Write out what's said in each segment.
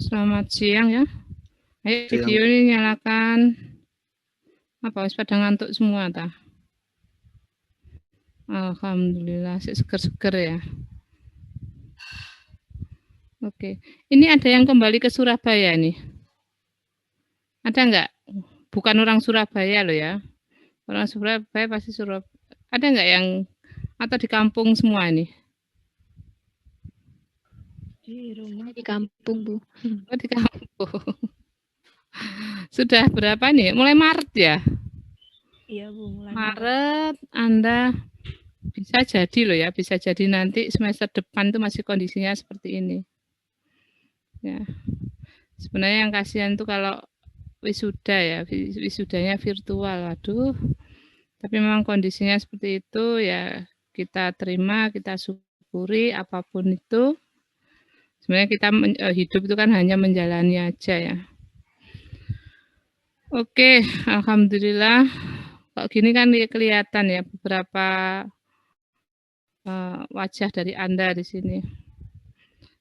Selamat siang ya. Ayo video ini nyalakan. Apa wis pada ngantuk semua ta? Alhamdulillah, seger-seger ya. Oke. Ini ada yang kembali ke Surabaya nih. Ada nggak? Bukan orang Surabaya loh ya. Orang Surabaya pasti Surabaya. Ada nggak yang atau di kampung semua nih? Di rumah di kampung, Bu. Oh, di kampung. Sudah berapa nih? Mulai Maret ya? Iya, Bu, mulai Maret Anda bisa jadi loh ya, bisa jadi nanti semester depan tuh masih kondisinya seperti ini. Ya. Sebenarnya yang kasihan tuh kalau wisuda ya, wisudanya virtual. Aduh. Tapi memang kondisinya seperti itu ya, kita terima, kita syukuri apapun itu. Sebenarnya kita hidup itu kan hanya menjalani aja ya. Oke, alhamdulillah. Kok gini kan kelihatan ya beberapa wajah dari Anda di sini.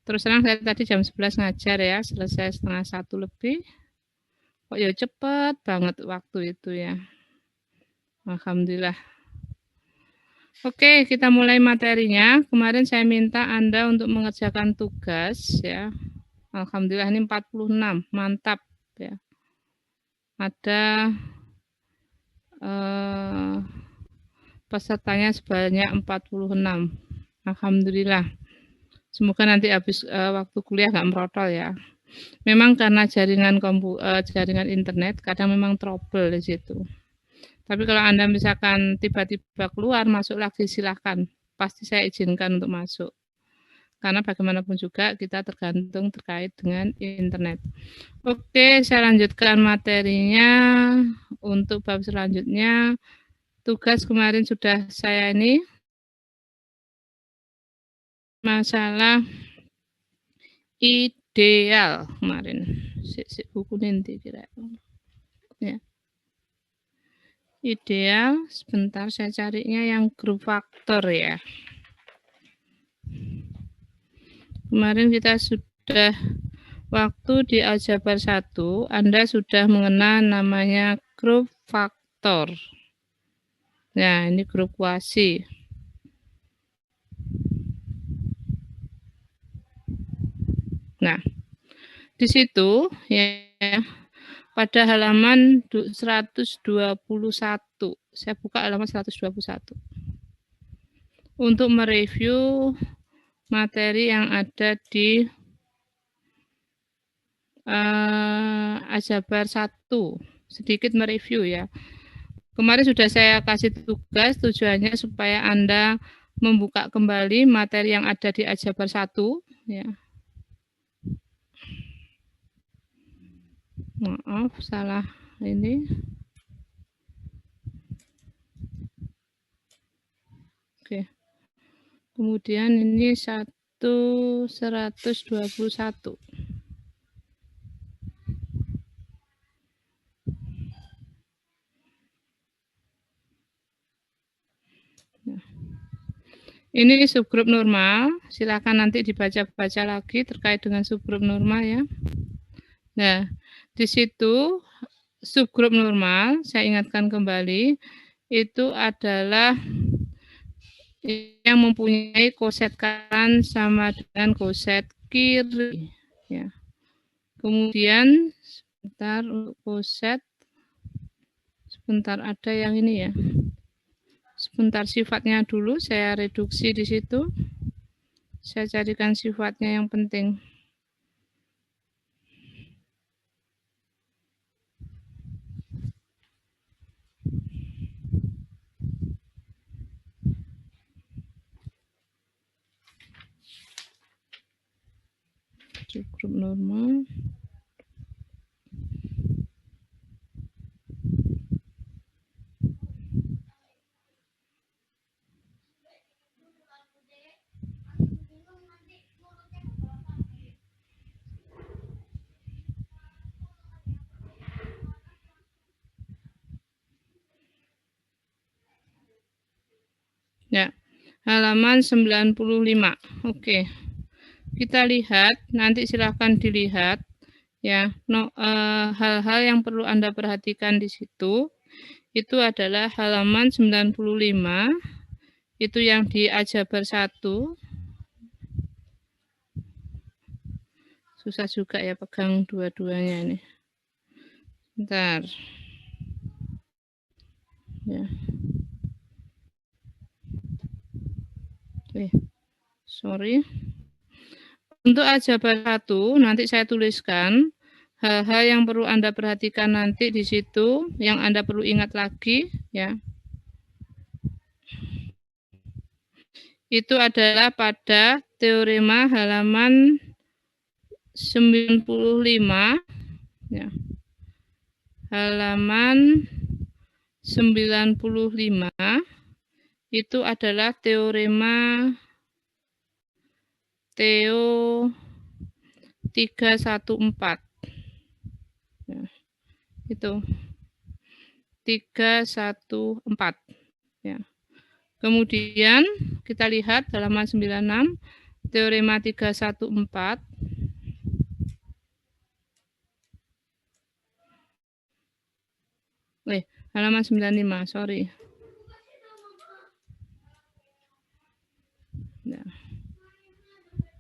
Terus terang saya tadi jam 11 ngajar ya, selesai setengah 1 lebih. Kok ya cepet banget waktu itu ya. Alhamdulillah. Oke, kita mulai materinya. Kemarin saya minta Anda untuk mengerjakan tugas ya. Alhamdulillah ini 46, mantap ya. Ada pesertanya sebanyak 46. Alhamdulillah. Semoga nanti habis waktu kuliah nggak merotol ya. Memang karena jaringan internet kadang memang trouble di situ. Tapi kalau Anda misalkan tiba-tiba keluar, masuk lagi silahkan. Pasti saya izinkan untuk masuk. Karena bagaimanapun juga kita tergantung terkait dengan internet. Oke, saya lanjutkan materinya. Untuk bab selanjutnya, tugas kemarin sudah saya ini. Masalah ideal kemarin. Buku nanti kira. Ya. Ideal, sebentar saya carinya yang grup faktor ya. Kemarin kita sudah waktu di aljabar 1, Anda sudah mengenal namanya grup faktor. Nah, ini grup kuasi. Nah, di situ ya pada halaman 121. Saya buka halaman 121. Untuk mereview materi yang ada di aljabar 1. Sedikit mereview ya. Kemarin sudah saya kasih tugas, tujuannya supaya Anda membuka kembali materi yang ada di aljabar 1 ya. Maaf, salah ini. Oke. Kemudian ini 121. Nah. Ini subgrup normal, silakan nanti dibaca-baca lagi terkait dengan subgrup normal ya. Nah, di situ subgrup normal, saya ingatkan kembali, itu adalah yang mempunyai koset kanan sama dengan koset kiri ya. Kemudian sebentar untuk koset, sebentar ada yang ini ya. Sebentar sifatnya dulu saya reduksi di situ. Saya carikan sifatnya yang penting. Subgrup normal. Ya, halaman 95. Oke. kita lihat, nanti silahkan dilihat ya, hal-hal yang perlu Anda perhatikan di situ. Itu adalah halaman 95, itu yang di aljabar 1. Susah juga ya pegang dua-duanya ini. Bentar. Ya. Sorry. Untuk aljabar 1 nanti saya tuliskan hal-hal yang perlu Anda perhatikan nanti di situ, yang Anda perlu ingat lagi ya. Itu adalah pada teorema halaman 95 ya. Halaman 95 itu adalah teorema Teo 314 ya, itu 314 ya. Kemudian kita lihat halaman 96 teorema 314 halaman 95, sorry. Nah.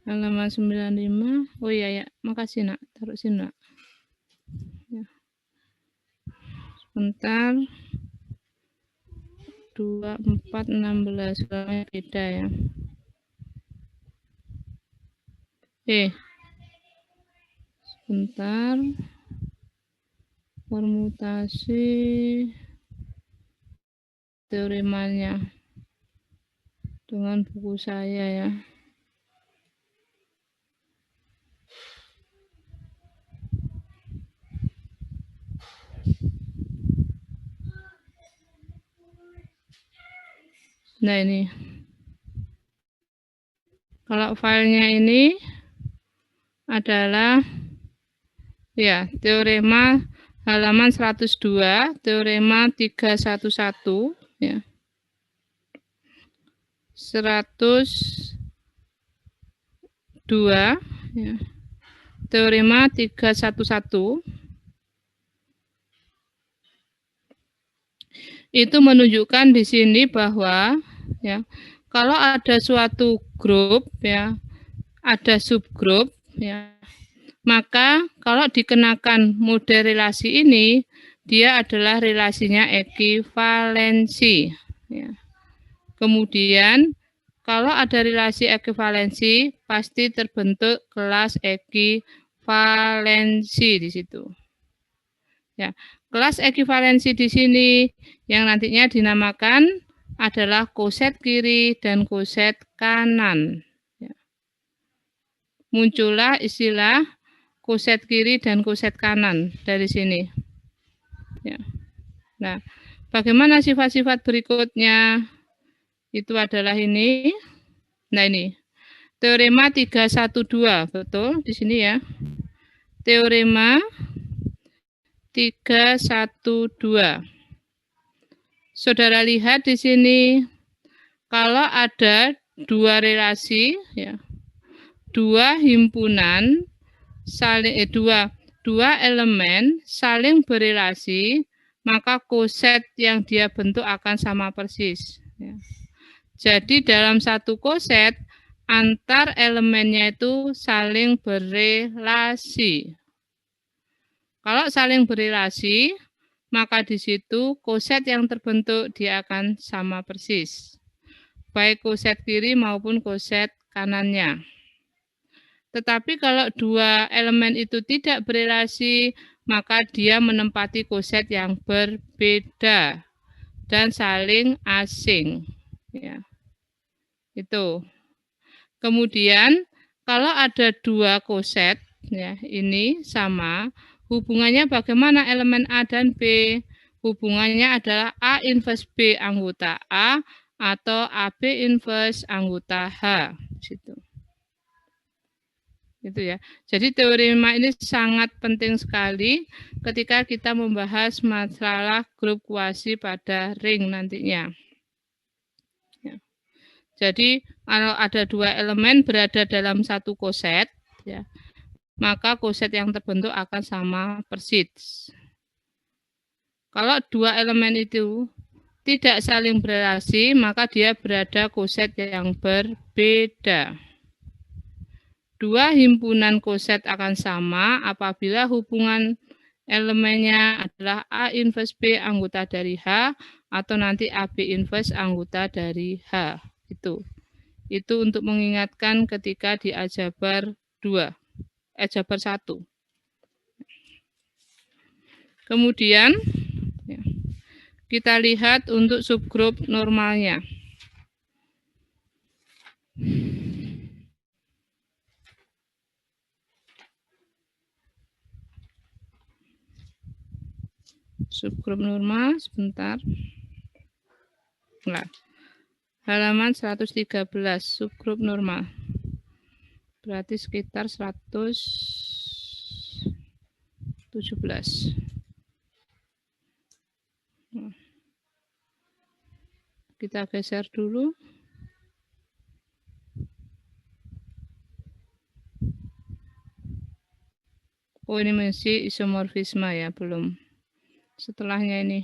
Halaman 95. Oh iya ya, makasih Nak. Taruh sini Nak. Ya. Sebentar. 24, 16. Soalnya beda ya. Sebentar. Permutasi teoremanya dengan buku saya ya. Nah ini, kalau filenya ini adalah ya teorema halaman 102, teorema 311 ya. 102 ya. Teorema 311 itu menunjukkan di sini bahwa ya, kalau ada suatu grup ya, ada subgrup ya, maka kalau dikenakan model relasi ini, dia adalah relasinya ekivalensi ya. Kemudian kalau ada relasi ekivalensi, pasti terbentuk kelas ekivalensi di situ. Ya, kelas ekivalensi di sini yang nantinya dinamakan adalah koset kiri dan koset kanan. Ya. Muncullah istilah koset kiri dan koset kanan dari sini. Ya. Nah, bagaimana sifat-sifat berikutnya? Itu adalah ini. Nah, ini. Teorema 312, betul di sini ya. Teorema 312. Saudara lihat di sini, kalau ada dua relasi, ya, dua himpunan, dua elemen saling berelasi, maka koset yang dia bentuk akan sama persis. Ya. Jadi dalam satu koset, antar elemennya itu saling berelasi. Kalau saling berelasi, maka di situ koset yang terbentuk dia akan sama persis. Baik koset kiri maupun koset kanannya. Tetapi kalau dua elemen itu tidak berelasi, maka dia menempati koset yang berbeda dan saling asing. Ya. Itu. Kemudian kalau ada dua koset, ya ini sama. Hubungannya bagaimana elemen A dan B? Hubungannya adalah A inverse B anggota A atau AB inverse anggota H. Situ. Gitu ya. Jadi teorema ini sangat penting sekali ketika kita membahas masalah grup kuasi pada ring nantinya. Ya. Jadi kalau ada dua elemen berada dalam satu koset, ya, maka koset yang terbentuk akan sama persis. Kalau dua elemen itu tidak saling berelasi, maka dia berada koset yang berbeda. Dua himpunan koset akan sama apabila hubungan elemennya adalah A inverse B anggota dari H atau nanti AB inverse anggota dari H. Itu untuk mengingatkan ketika di aljabar 2, aljabar 1. Kemudian kita lihat untuk subgrup normalnya. Subgrup normal, sebentar. Nah, halaman 113, subgrup normal. Berarti sekitar 117. Kita geser dulu. Oh, ini masih isomorfisme ya, belum. Setelahnya ini.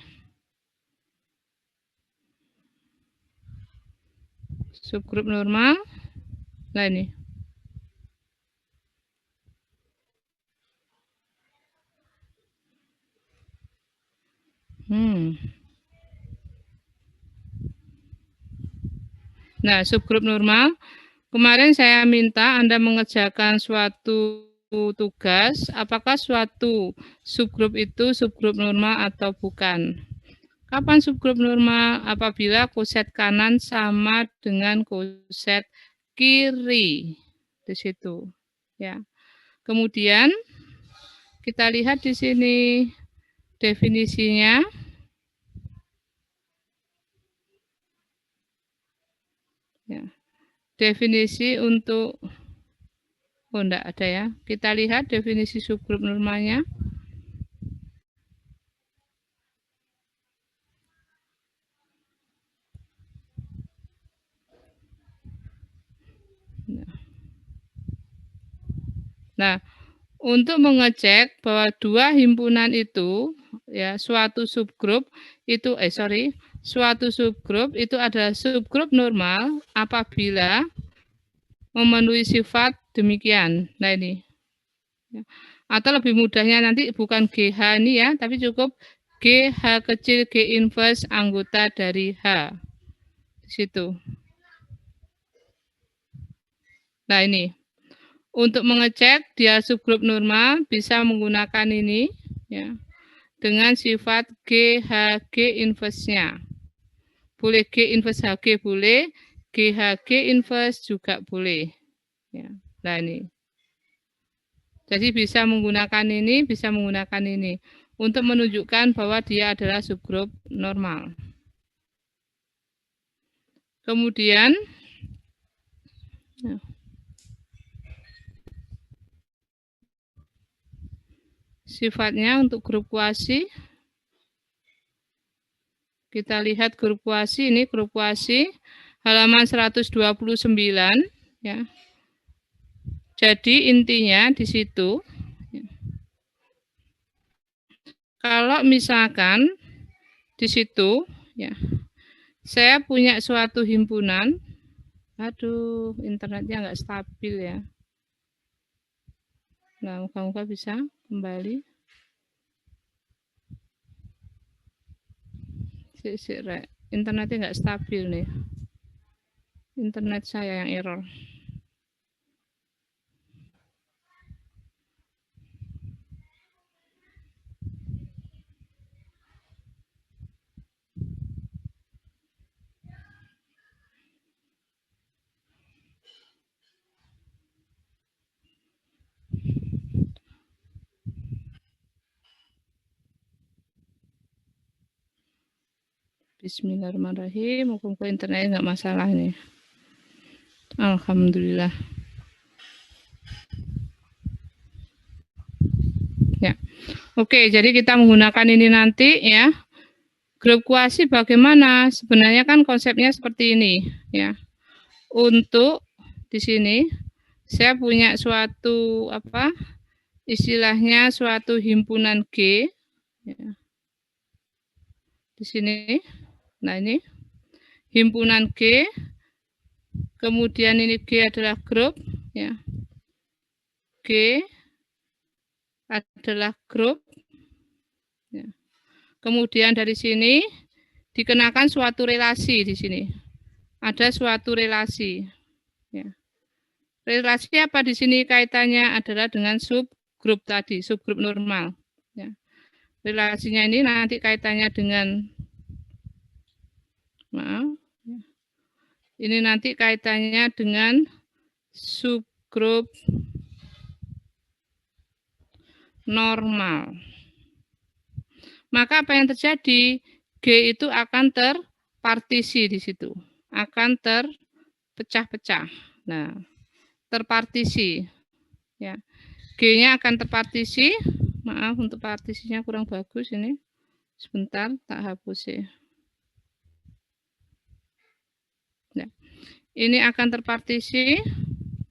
Subgrup normal. Nah, ini. Nah, subgrup normal. Kemarin saya minta Anda mengerjakan suatu tugas, apakah suatu subgrup itu subgrup normal atau bukan. Kapan subgrup normal? Apabila koset kanan sama dengan koset kiri. Di situ. Ya. Kemudian kita lihat di sini definisinya. Ya. Definisi untuk enggak ada ya. Kita lihat definisi subgrup normalnya. Nah, untuk mengecek bahwa dua himpunan itu ya suatu subgrup itu suatu subgrup itu adalah subgrup normal apabila memenuhi sifat demikian. Nah, ini. Atau lebih mudahnya nanti bukan GH ini ya, tapi cukup GH kecil G inverse anggota dari H. Di situ. Nah, ini. Untuk mengecek dia subgrup normal bisa menggunakan ini ya. Dengan sifat GHG inverse-nya. Boleh G inverse HG boleh, GHG inverse juga boleh. Ya. Nah, ini. Jadi bisa menggunakan ini, bisa menggunakan ini untuk menunjukkan bahwa dia adalah subgrup normal. Kemudian sifatnya untuk grup kuasi. Kita lihat grup kuasi, ini grup kuasi halaman 129 ya. Jadi intinya di situ kalau misalkan di situ ya saya punya suatu himpunan, aduh internetnya nggak stabil ya. Nah, moga-moga bisa kembali. Internetnya nggak stabil nih. Internet saya yang error. Bismillahirrahmanirrahim. Moga-moga internetnya nggak masalah nih. Alhamdulillah. Ya. Oke, jadi kita menggunakan ini nanti ya. Grup kuasi bagaimana? Sebenarnya kan konsepnya seperti ini ya. untuk di sini saya punya suatu istilahnya suatu himpunan G ya. Di sini. Nah, ini himpunan G. Kemudian ini G adalah grup ya. G adalah grup. Ya. Kemudian dari sini dikenakan suatu relasi di sini. Ada suatu relasi. Ya. Relasi apa di sini kaitannya adalah dengan subgrup tadi, subgrup normal. Ya. Relasinya ini nanti kaitannya dengan ini nanti kaitannya dengan subgrup normal. Maka apa yang terjadi? G itu akan terpartisi di situ. Akan terpecah-pecah. Nah, terpartisi. Ya. G-nya akan terpartisi. Maaf untuk partisinya kurang bagus ini. Sebentar, tak hapus ya. Nah, ini akan terpartisi.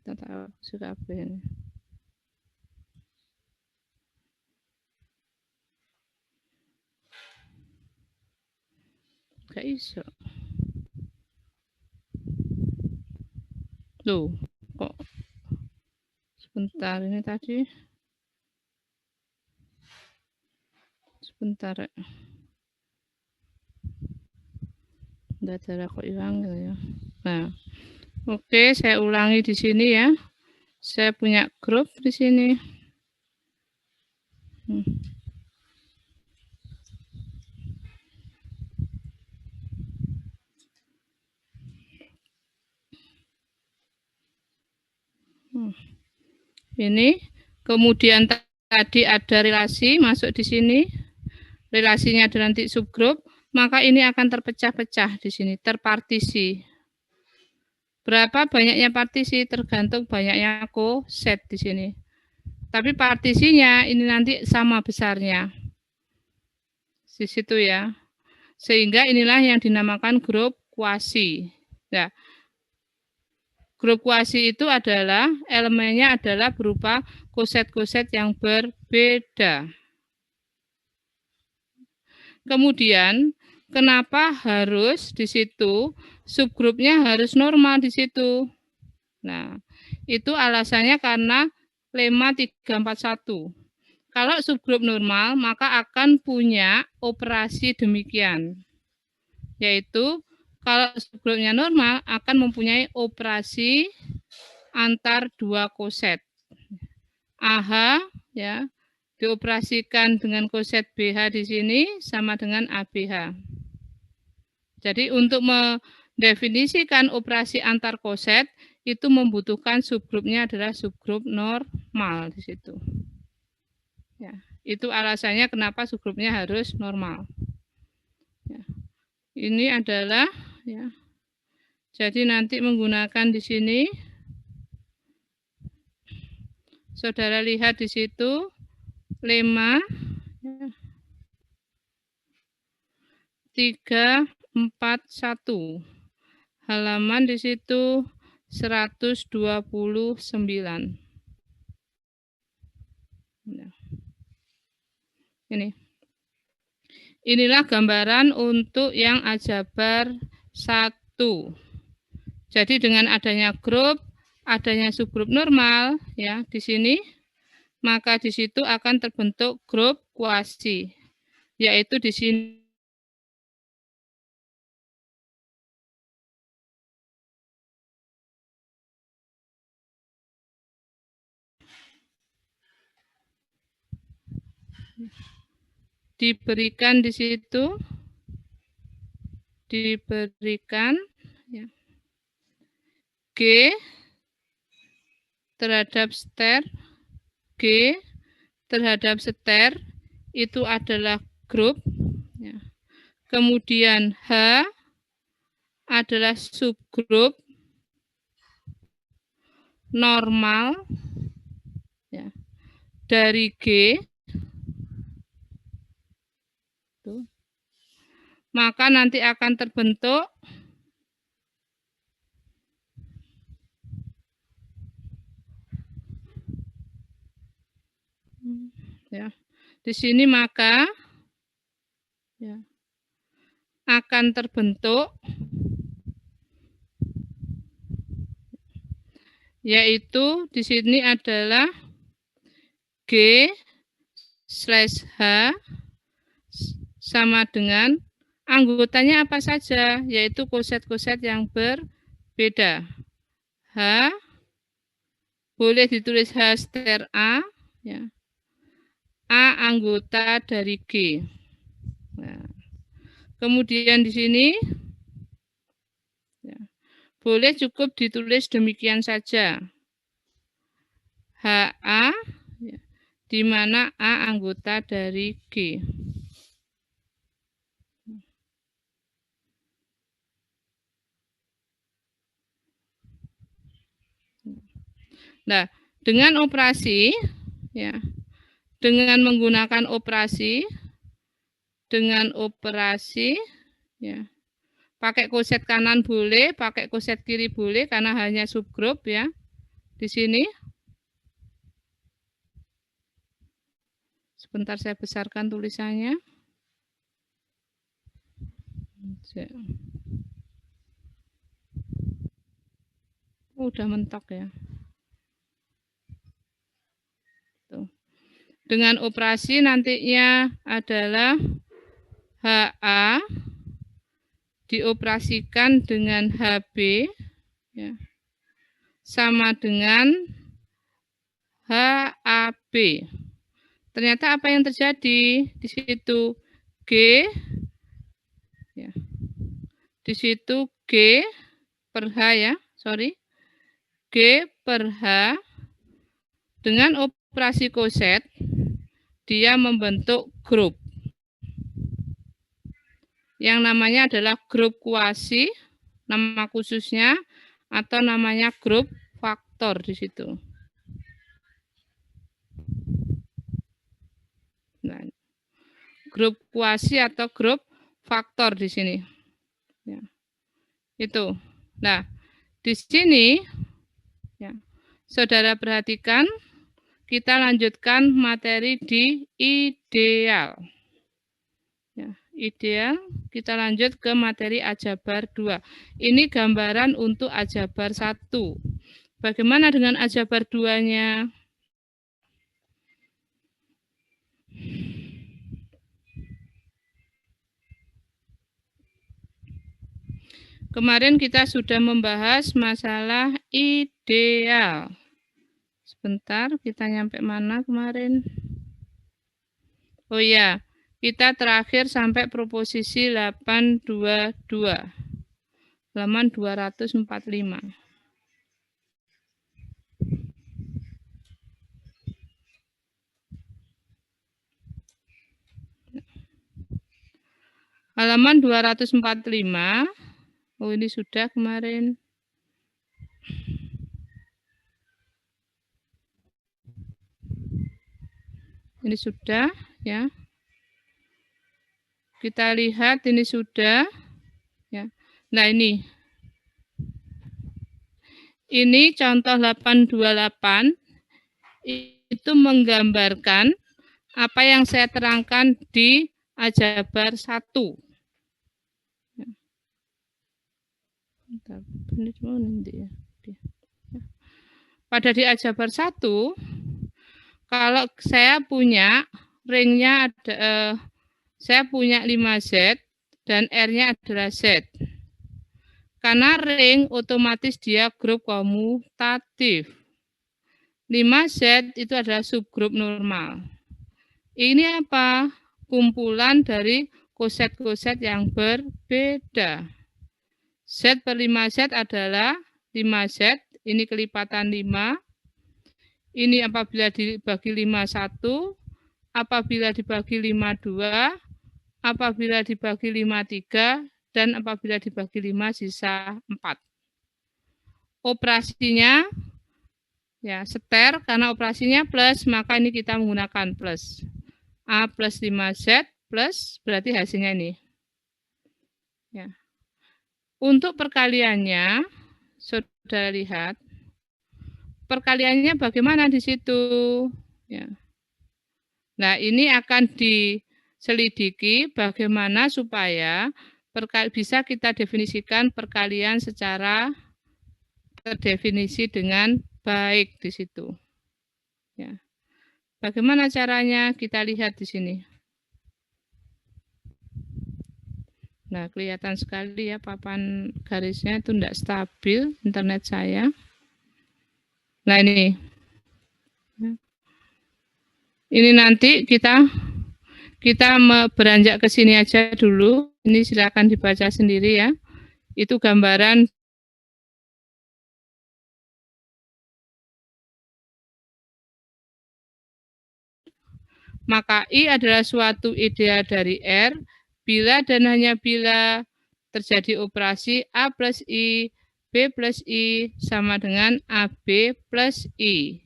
Tak hapus ini. Gak iso. Loh, kok sebentar ini tadi. Sebentar. Enggak ada kok hilang gitu ya. Nah, oke, saya ulangi di sini ya. Saya punya grup di sini. Ini kemudian tadi ada relasi masuk di sini. Relasinya ada nanti subgrup, maka ini akan terpecah-pecah di sini, terpartisi. Berapa banyaknya partisi tergantung banyaknya koset di sini. Tapi partisinya ini nanti sama besarnya. Di situ ya. Sehingga inilah yang dinamakan grup kuasi. Nah, grup kuasi itu adalah elemennya adalah berupa koset-koset yang berbeda. Kemudian, kenapa harus di situ subgrupnya harus normal di situ? Nah, itu alasannya karena lemma 341. Kalau subgrup normal, maka akan punya operasi demikian. Yaitu, kalau subgrupnya normal, akan mempunyai operasi antar dua koset. AH, ya, dioperasikan dengan koset BH di sini sama dengan ABH. Jadi untuk mendefinisikan operasi antar koset itu membutuhkan subgrupnya adalah subgrup normal di situ. Ya, itu alasannya kenapa subgrupnya harus normal. Ya. Ini adalah ya. Jadi nanti menggunakan di sini. Saudara lihat di situ lemma 341. Halaman di situ 129. Inilah gambaran untuk yang aljabar 1. Jadi dengan adanya grup, adanya subgrup normal ya di sini, maka di situ akan terbentuk grup kuasi, yaitu di sini diberikan di situ diberikan ya, G terhadap ster, G terhadap ster itu adalah grup ya. Kemudian H adalah subgrup normal ya, dari G. Maka nanti akan terbentuk Ya. Di sini maka ya, akan terbentuk yaitu di sini adalah G/H sama dengan anggotanya apa saja, yaitu koset-koset yang berbeda. H boleh ditulis H ster A, ya. A anggota dari G. Nah, kemudian di sini ya, boleh cukup ditulis demikian saja. HA, ya, di mana A anggota dari G. Nah, dengan operasi, ya, dengan menggunakan operasi, ya, pakai koset kanan boleh, pakai koset kiri boleh, karena hanya subgrup ya. Di sini, sebentar saya besarkan tulisannya. Udah mentok ya. Tuh. Dengan operasi nantinya adalah HA dioperasikan dengan HB, ya, sama dengan HAB. Ternyata apa yang terjadi di situ? G, ya, di situ G per H ya, G per H dengan operasi koset dia membentuk grup yang namanya adalah grup kuasi, nama khususnya, atau namanya grup faktor di situ. Nah, grup kuasi atau grup faktor di sini. Ya. Itu. Nah, di sini ya, saudara perhatikan, kita lanjutkan materi di ideal. Ya, ideal, kita lanjut ke materi aljabar 2. Ini gambaran untuk aljabar 1. Bagaimana dengan aljabar 2-nya? Kemarin kita sudah membahas masalah ideal. Sebentar, kita nyampe mana kemarin? Oh ya, kita terakhir sampai proposisi 822. Halaman 245. Halaman 245. Oh, ini sudah kemarin. Ini sudah ya. Kita lihat ini sudah ya. Nah, ini contoh 828 itu menggambarkan apa yang saya terangkan di aljabar 1. Pada di aljabar 1, kalau saya punya ringnya ada, saya punya 5Z dan R-nya adalah Z. Karena ring otomatis dia grup komutatif. 5Z itu adalah subgrup normal. Ini apa? Kumpulan dari koset-koset yang berbeda. Z per 5Z adalah 5Z, ini kelipatan 5. Ini apabila dibagi 51, apabila dibagi 52, apabila dibagi 53, dan apabila dibagi 5 sisa 4. Operasinya ya seter, karena operasinya plus, maka ini kita menggunakan plus. A plus 5Z plus, berarti hasilnya ini. Ya. Untuk perkaliannya, saudara lihat, perkaliannya bagaimana di situ? Ya. Nah, ini akan diselidiki bagaimana supaya bisa kita definisikan perkalian secara terdefinisi dengan baik di situ. Ya. Bagaimana caranya? Kita lihat di sini. Nah, kelihatan sekali ya papan garisnya itu tidak stabil internet saya. Nah, ini. Ini nanti kita beranjak ke sini aja dulu. Ini silakan dibaca sendiri ya. Itu gambaran maka I adalah suatu ideal dari R bila dan hanya bila terjadi operasi A plus I, B plus I sama dengan AB plus I.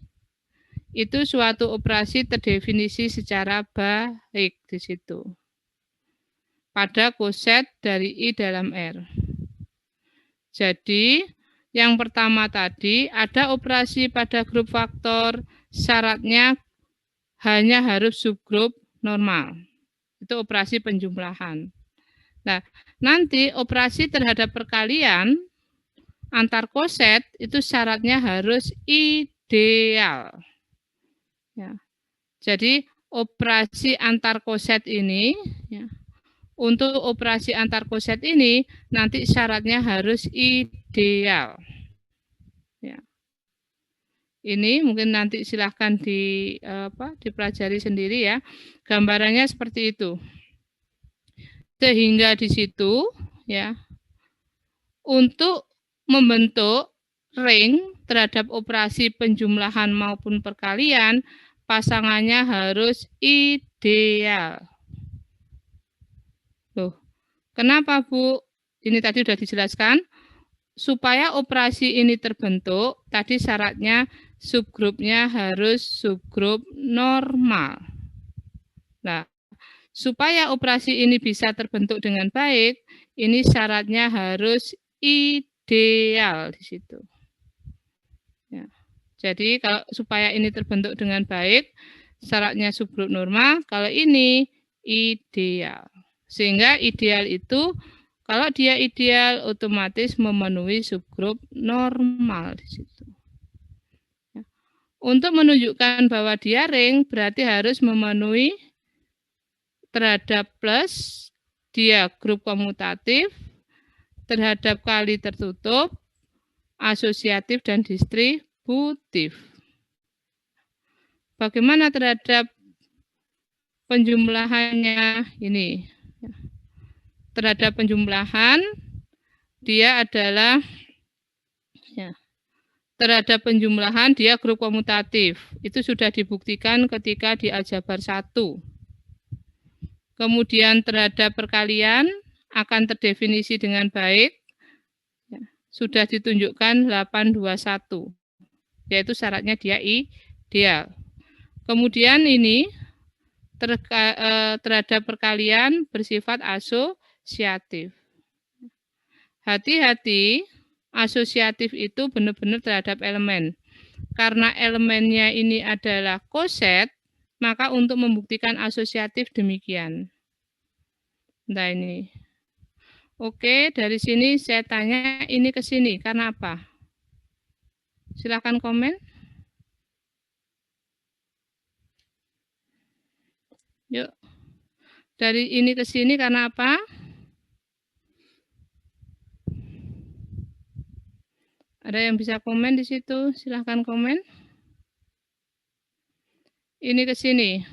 Itu suatu operasi terdefinisi secara baik di situ. Pada koset dari I dalam R. Jadi, yang pertama tadi ada operasi pada grup faktor, syaratnya hanya harus subgrup normal. Itu operasi penjumlahan. Nah, nanti operasi terhadap perkalian antar koset itu syaratnya harus ideal. Ya. Jadi operasi antar koset ini, ya, untuk operasi antar koset ini nanti syaratnya harus ideal. Ya. Ini mungkin nanti silahkan dipelajari sendiri ya. Gambarannya seperti itu. Sehingga di situ ya untuk membentuk ring terhadap operasi penjumlahan maupun perkalian pasangannya harus ideal. Loh, kenapa Bu? Ini tadi sudah dijelaskan. Supaya operasi ini terbentuk, tadi syaratnya subgrupnya harus subgrup normal. Nah, supaya operasi ini bisa terbentuk dengan baik, ini syaratnya harus ideal di situ. Ya. Jadi kalau supaya ini terbentuk dengan baik, syaratnya subgrup normal, kalau ini ideal. Sehingga ideal itu kalau dia ideal otomatis memenuhi subgrup normal di situ. Ya. Untuk menunjukkan bahwa dia ring berarti harus memenuhi terhadap plus dia grup komutatif, terhadap kali tertutup, asosiatif dan distributif. Bagaimana terhadap penjumlahannya ini? Terhadap penjumlahan dia adalah ya, terhadap penjumlahan dia grup komutatif. Itu sudah dibuktikan ketika di aljabar 1. Kemudian terhadap perkalian akan terdefinisi dengan baik. Ya, sudah ditunjukkan 821. Yaitu syaratnya dia ideal. Kemudian ini terhadap perkalian bersifat asosiatif. Hati-hati, asosiatif itu benar-benar terhadap elemen. Karena elemennya ini adalah koset, maka untuk membuktikan asosiatif demikian. Nah ini. Oke, dari sini saya tanya ini ke sini, karena apa? Silakan komen. Yuk. Dari ini ke sini karena apa? Ada yang bisa komen di situ? Silahkan komen. Ini ke sini.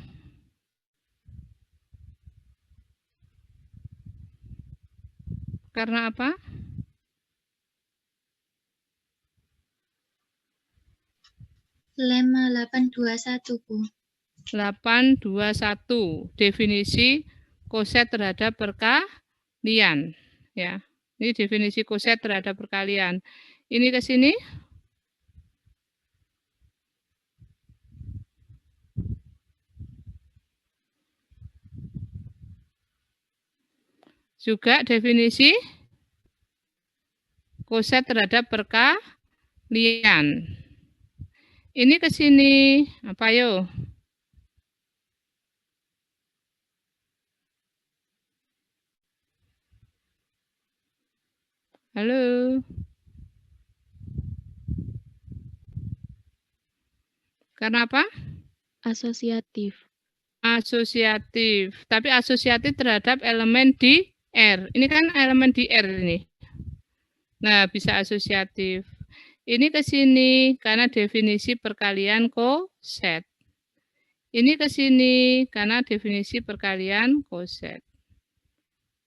Karena apa? Lemma 821, Bu. 821. Definisi koset terhadap perkalian. Ya. Ini definisi koset terhadap perkalian. Ini ke sini. Juga definisi koset terhadap perkalian. Ini ke sini. Apa yo? Halo? Karena apa? Asosiatif. Asosiatif. Tapi asosiatif terhadap elemen di R. Ini kan elemen di R ini. Nah, bisa asosiatif. Ini ke sini karena definisi perkalian koset. Ini ke sini karena definisi perkalian koset.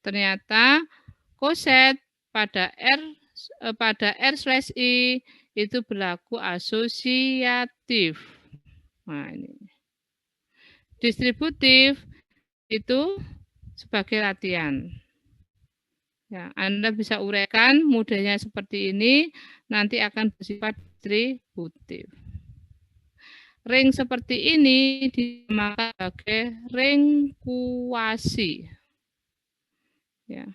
Ternyata koset pada R/I itu berlaku asosiatif. Nah, ini. Distributif itu sebagai latihan. Ya, Anda bisa uraikan modelnya seperti ini, nanti akan bersifat distributif. Ring seperti ini dinamakan sebagai ring kuasi. Ya,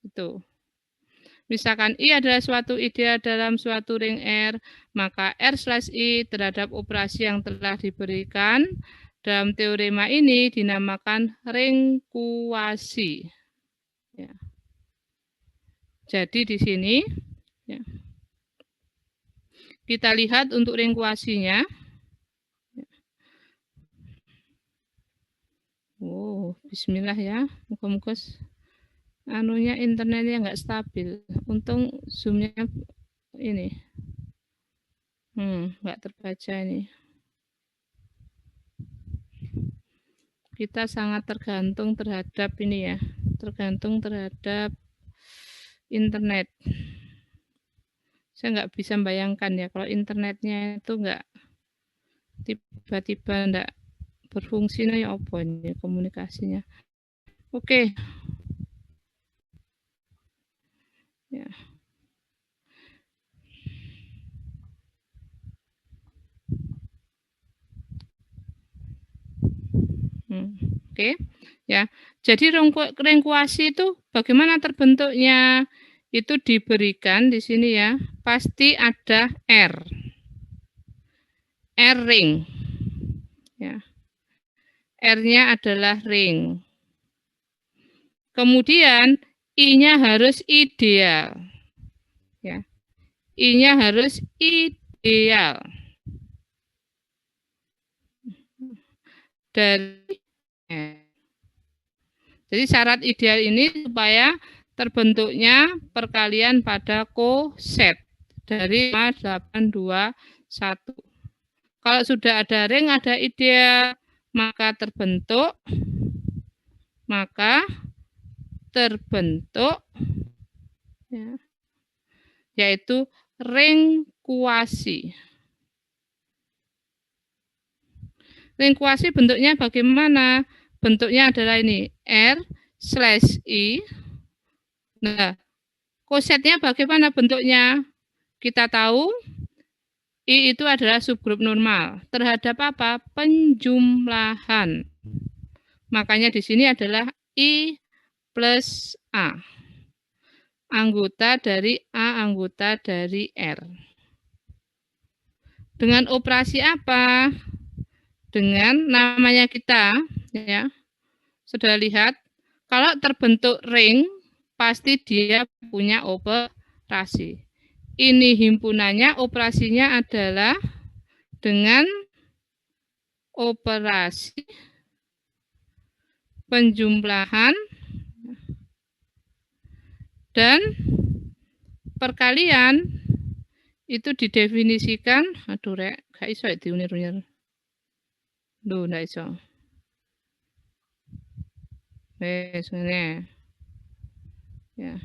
itu. Misalkan I adalah suatu ideal dalam suatu ring R, maka R/I terhadap operasi yang telah diberikan dalam teorema ini dinamakan ring kuasi. Ya. Jadi di sini ya, kita lihat untuk ring kuasinya. Oh, bismillah ya. Moga-moga anunya internetnya nggak stabil. Untung zoomnya ini nggak terbaca ini. Kita sangat tergantung terhadap ini ya, tergantung terhadap internet. Saya nggak bisa membayangkan ya kalau internetnya itu nggak tiba-tiba nggak berfungsi, nah ya apa ini komunikasinya. Oke. Ya. Oke. Ya. Jadi ring kuasi itu bagaimana terbentuknya? Itu diberikan di sini ya. Pasti ada R. R ring. Ya. R-nya adalah ring. Kemudian I-nya harus ideal. Ya. I-nya harus ideal. Dari Jadi syarat ideal ini supaya terbentuknya perkalian pada koset dari 821. Kalau sudah ada ring, ada ideal, maka terbentuk ya, yaitu ring kuasi. Ring kuasi bentuknya bagaimana? Bentuknya adalah ini, R/I. Nah, kosetnya bagaimana bentuknya? Kita tahu I itu adalah subgrup normal. Terhadap apa? Penjumlahan. Makanya di sini adalah I plus A. Anggota dari A, anggota dari R. Dengan operasi apa? Dengan namanya kita, ya. Sudah lihat, kalau terbentuk ring, pasti dia punya operasi. Ini himpunannya, operasinya adalah dengan operasi penjumlahan dan perkalian itu didefinisikan, aduh rek, gak iso diunir-unir. Duh, gak iso. Ngene. Ya.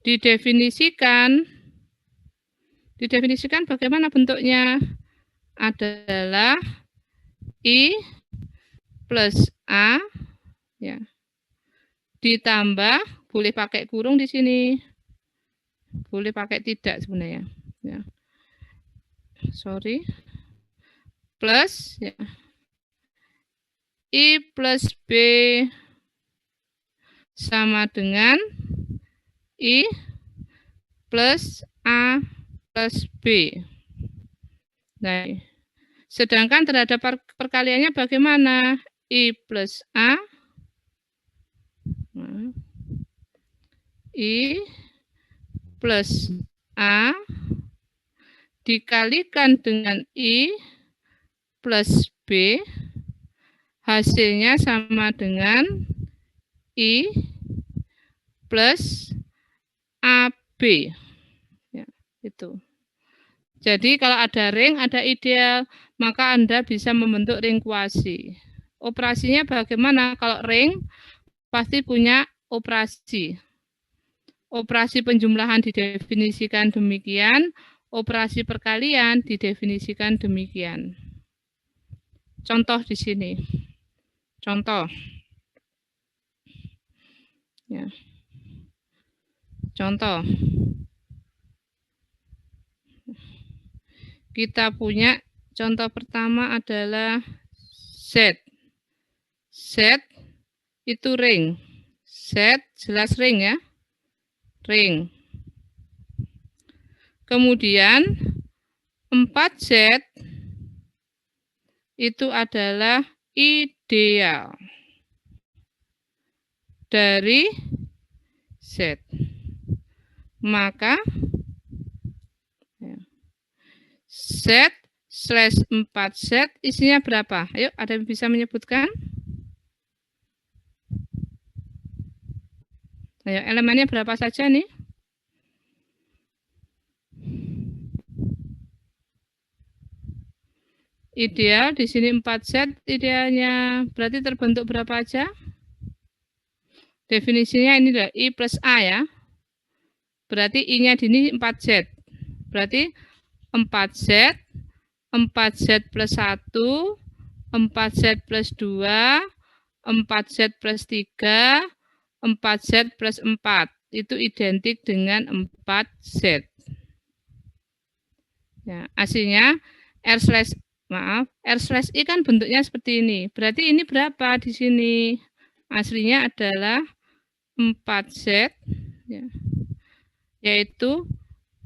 Didefinisikan bagaimana bentuknya? Adalah I plus A ya. Ditambah, boleh pakai kurung di sini. Boleh pakai tidak sebenarnya, ya. Sorry. Plus ya. I plus B sama dengan I plus A plus B. Nah, sedangkan terhadap perkaliannya bagaimana? I plus A. Nah, I plus A dikalikan dengan I plus B, hasilnya sama dengan I plus AB. Ya, itu. Jadi kalau ada ring, ada ideal, maka Anda bisa membentuk ring kuasi. Operasinya bagaimana? Kalau ring pasti punya operasi. Operasi penjumlahan didefinisikan demikian, operasi perkalian didefinisikan demikian. Contoh di sini. Contoh. Ya. Contoh. Kita punya contoh pertama adalah Z. Z itu ring. Z jelas ring ya. Ring. Kemudian 4Z itu adalah ideal dari Z. Maka Z slash 4Z isinya berapa? Ayo, ada yang bisa menyebutkan? Ayo, elemennya berapa saja nih? Ideal di sini 4Z, idealnya berarti terbentuk berapa aja? Definisinya ini adalah I plus A ya. Berarti I-nya di sini 4Z. Berarti 4Z, 4Z plus 1, 4Z plus 2, 4Z plus 3, 4Z plus 4. Itu identik dengan 4Z. Ya, aslinya R slash I kan bentuknya seperti ini. Berarti ini berapa di sini? Aslinya adalah 4Z, ya, yaitu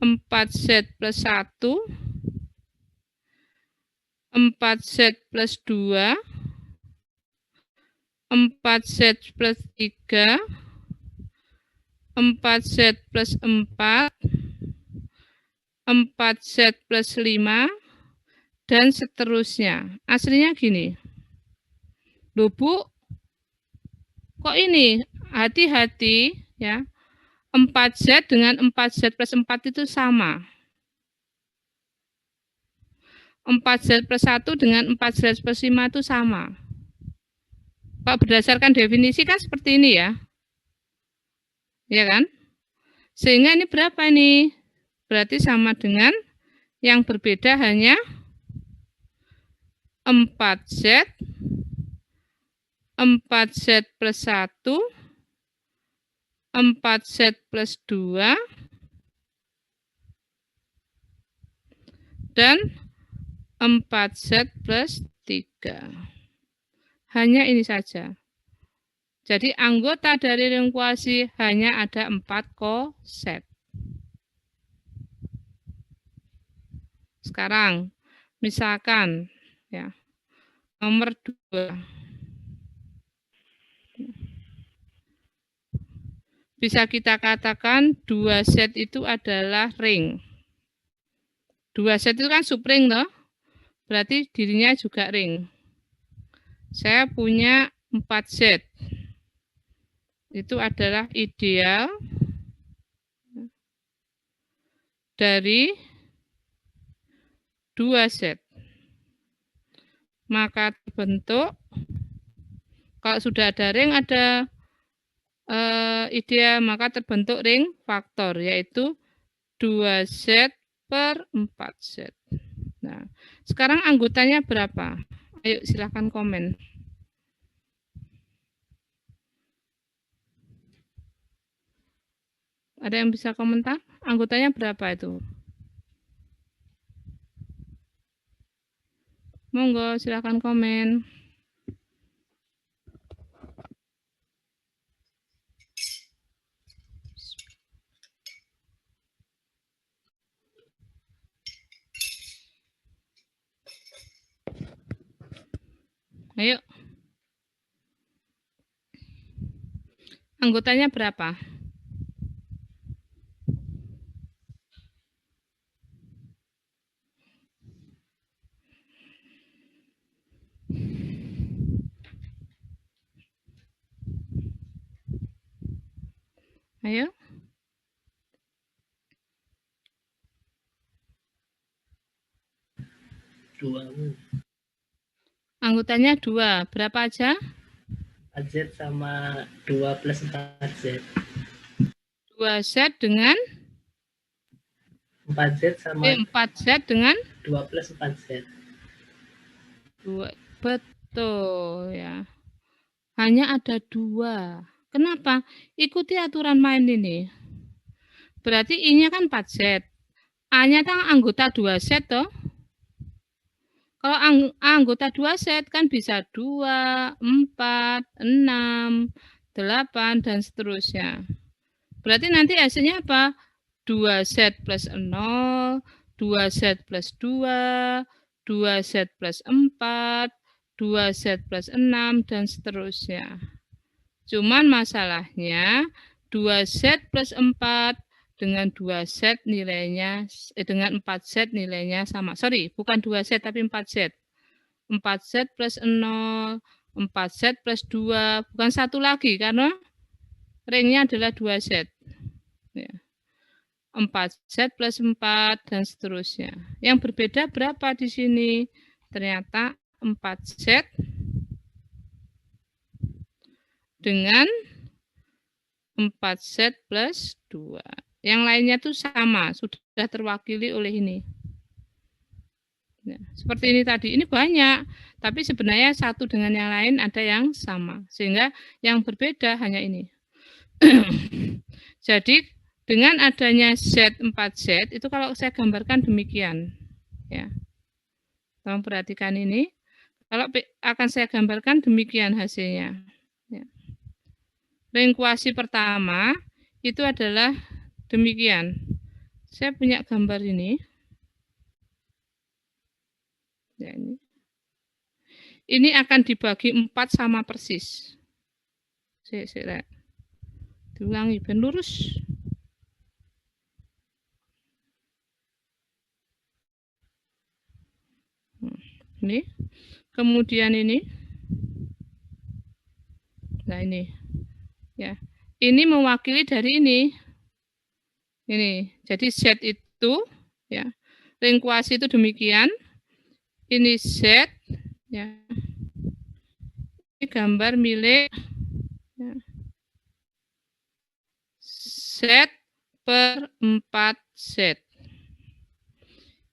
4Z plus 1, 4Z plus 2, 4Z plus 3, 4Z plus 4, 4Z plus 5, dan seterusnya. Aslinya gini. Loh Bu, kok ini? Hati-hati ya. 4Z dengan 4Z plus 4 itu sama. 4Z plus 1 dengan 4Z plus 5 itu sama. Kalau berdasarkan definisi kan seperti ini ya. Ya kan? Sehingga ini berapa nih? Berarti sama dengan yang berbeda hanya 4Z, 4Z plus 1, 4Z plus 2, dan 4Z plus 3. Hanya ini saja. Jadi anggota dari ring kuasi hanya ada 4 koset. Sekarang, misalkan ya, nomor 2. Bisa kita katakan 2 set itu adalah ring. 2 set itu kan subring toh. Berarti dirinya juga ring. Saya punya 4 set. Itu adalah ideal dari 2 set. Maka terbentuk, kalau sudah ada ring, ada ideal, maka terbentuk ring faktor, yaitu 2 set per 4 set. Nah, sekarang anggotanya berapa? Ayo silahkan komen. Ada yang bisa komentar? Anggotanya berapa itu? Monggo, silahkan komen. Ayo. Anggotanya berapa? Ayo. Dua. Anggotanya 2. Berapa aja? 4Z sama 2 plus 4Z. 2Z dengan? 4Z sama 4Z dengan? 2 plus 4Z. 2. Betul ya. Hanya ada 2. Kenapa? Ikuti aturan main ini. Berarti I-nya kan 4Z. A-nya kan anggota 2Z toh. Kalau anggota 2Z kan bisa 2, 4, 6, 8, dan seterusnya. Berarti nanti hasilnya apa? 2Z plus 0, 2Z plus 2, 2Z plus 4, 2Z plus 6, dan seterusnya. Cuman masalahnya 2Z plus 4 dengan 2Z nilainya, dengan 4Z nilainya sama. Sorry, bukan 2Z tapi 4Z. 4Z plus 0, 4Z plus 2, bukan 1 lagi karena ringnya adalah 2Z. Ya. 4Z plus 4 dan seterusnya. Yang berbeda berapa di sini? Ternyata 4Z dengan 4Z plus 2. Yang lainnya itu sama, sudah terwakili oleh ini. Ya, seperti ini tadi, ini banyak, tapi sebenarnya satu dengan yang lain ada yang sama. Sehingga yang berbeda hanya ini. Jadi dengan adanya Z4Z, itu kalau saya gambarkan demikian. Ya. Tolong perhatikan ini. Kalau akan saya gambarkan demikian hasilnya. Ya. Ring kuasi pertama itu adalah demikian. Saya punya gambar ini. Ya, ini akan dibagi 4 sama persis. Diulangi, ben lurus. Ini. Kemudian ini. Nah, ini. Ya. Ini mewakili dari ini. Ini. Jadi Z itu ya. Ring kuasi itu demikian. Ini Z ya. Ini gambar milik ya. Z per 4Z.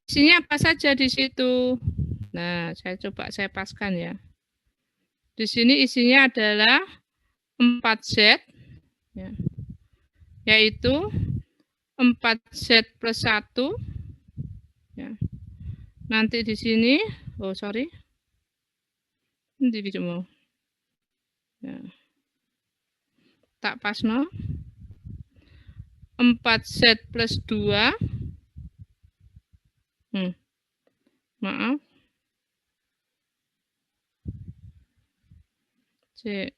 Isinya apa saja di situ? Nah, saya paskan ya. Di sini isinya adalah 4Z ya. Yaitu 4Z plus 1 ya. Nanti di sini, oh sorry. Ini cuma ya. Tak pas no. 4Z plus 2. Maaf. C.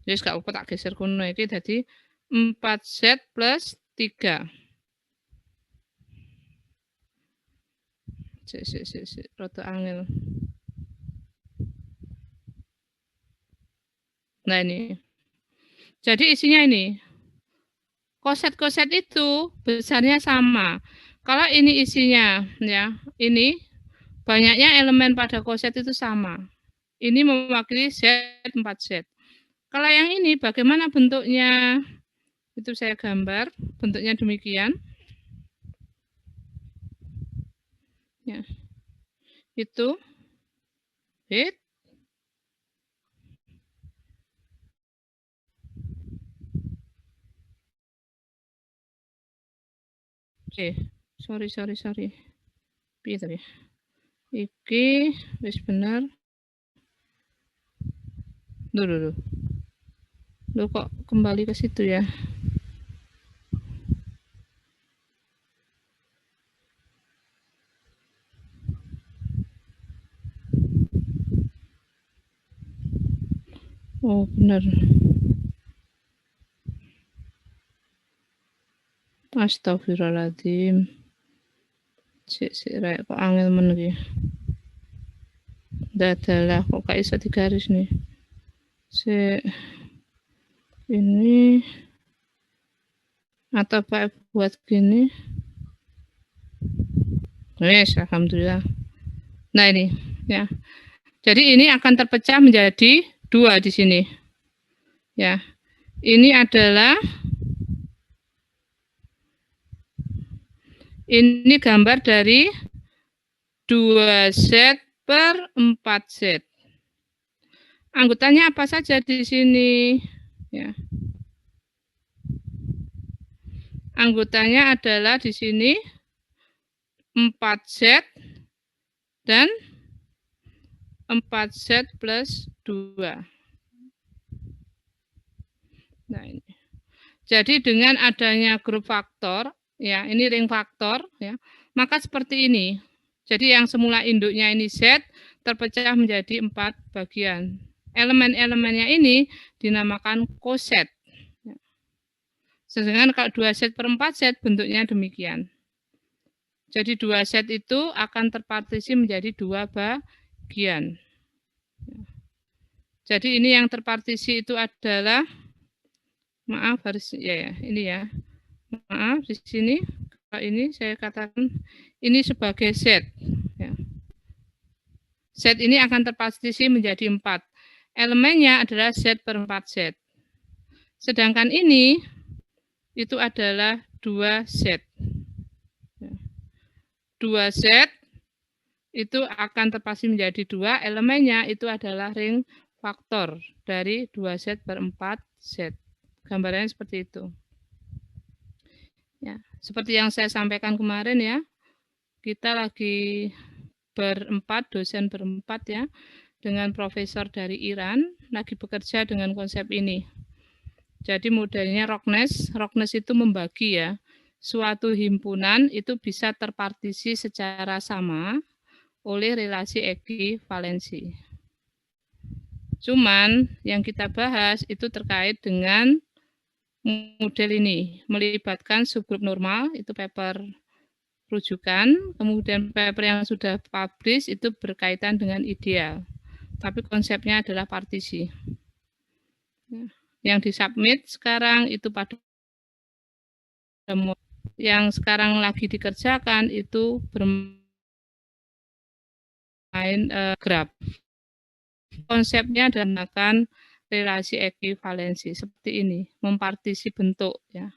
Jadi gak apa tak geser kuno iki dadi 4Z plus 3. Sik, rada angel. Nah ini. Jadi isinya ini. Koset-koset itu besarnya sama. Kalau ini isinya ya, ini banyaknya elemen pada koset itu sama. Ini mewakili Z4Z. Kalau yang ini bagaimana bentuknya? Itu saya gambar, bentuknya demikian. Ya. Itu hit. Oke, sorry. Piye tadi? Iki wis bener. Duh. Loh kok kembali ke situ ya? Oh, benar. Astagfirullahaladzim. Sik rek kok angel men iki. Dadalah kok gak iso digaris nih. ini atau Pak buat gini. Yes, alhamdulillah. Nah ini ya. Jadi ini akan terpecah menjadi 2 di sini. Ya. Ini adalah ini gambar dari 2Z per 4Z. Anggotanya apa saja di sini? Ya. Anggotanya adalah di sini 4Z dan 4Z plus 2. Nah, ini. Jadi dengan adanya grup faktor, ya, ini ring faktor, ya, maka seperti ini. Jadi yang semula induknya ini Z terpecah menjadi 4 bagian. Elemen-elemennya ini dinamakan koset. Sedangkan kalau 2Z per 4Z bentuknya demikian. Jadi 2Z itu akan terpartisi menjadi 2 bagian. Jadi ini yang terpartisi itu adalah, maaf harus ya ini ya. Maaf di sini kalau ini saya katakan ini sebagai Z. Ya. Z ini akan terpartisi menjadi 4. Elemennya adalah Z per 4Z. Sedangkan ini itu adalah 2Z. 2Z itu akan terpartisi menjadi 2, elemennya itu adalah ring faktor dari 2Z per 4Z. Gambarannya seperti itu. Ya, seperti yang saya sampaikan kemarin ya, kita lagi berempat, dosen berempat ya, dengan profesor dari Iran, lagi bekerja dengan konsep ini. Jadi modelnya Rocknes itu membagi ya, suatu himpunan itu bisa terpartisi secara sama oleh relasi ekivalensi. Cuman yang kita bahas itu terkait dengan model ini, melibatkan subgrup normal, itu paper rujukan, kemudian paper yang sudah publish itu berkaitan dengan ideal. Tapi konsepnya adalah partisi. Yang disubmit sekarang itu pada yang sekarang lagi dikerjakan itu bermain graph. Konsepnya adalah relasi ekivalensi seperti ini, mempartisi bentuk ya.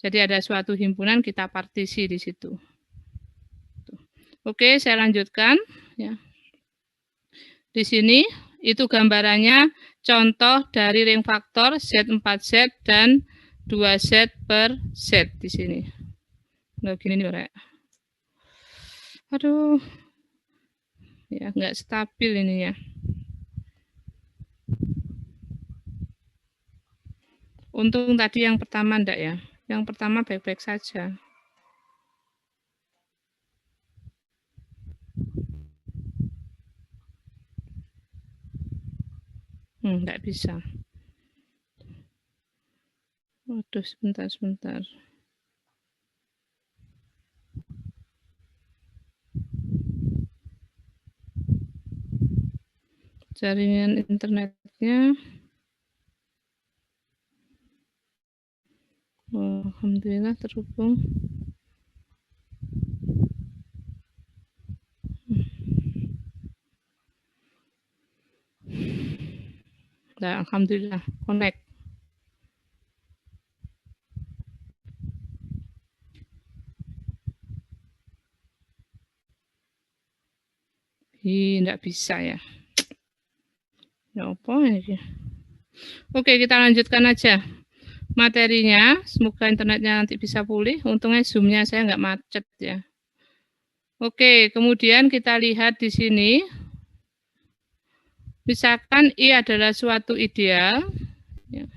Jadi ada suatu himpunan, kita partisi di situ. Oke, saya lanjutkan ya. Di sini itu gambarannya contoh dari ring faktor Z4Z dan 2Z per Z di sini. Nggak gini nih, Rek. Aduh. Ya, nggak stabil ini ya. Untung tadi yang pertama enggak ya. Yang pertama baik-baik saja. Enggak bisa. Waduh, sebentar. Jaringan internetnya. Oh, alhamdulillah terhubung. Nah, alhamdulillah connect. Enggak bisa ya. Ya apa ini? Oke, kita lanjutkan aja materinya. Semoga internetnya nanti bisa pulih. Untungnya Zoom-nya saya nggak macet ya. Oke, kemudian kita lihat di sini. Misalkan I adalah suatu ideal. Ya.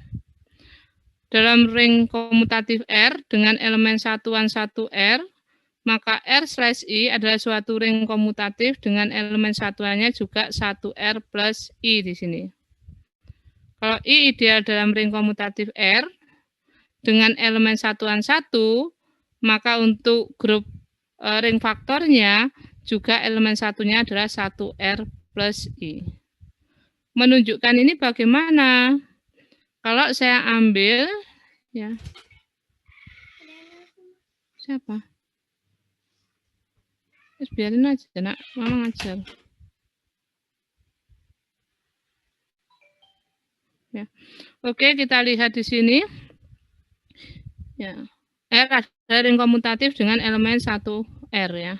Dalam ring komutatif R dengan elemen satuan 1R, maka R/I adalah suatu ring komutatif dengan elemen satuannya juga 1R plus I di sini. Kalau I ideal dalam ring komutatif R dengan elemen satuan 1, maka untuk grup ring faktornya juga elemen satunya adalah 1R plus I. menunjukkan ini bagaimana? Kalau saya ambil, ya, siapa? Terus biarin aja, nak, mama ngajar. Ya. Oke, kita lihat di sini. Ya. R adalah ring komutatif dengan elemen 1R ya.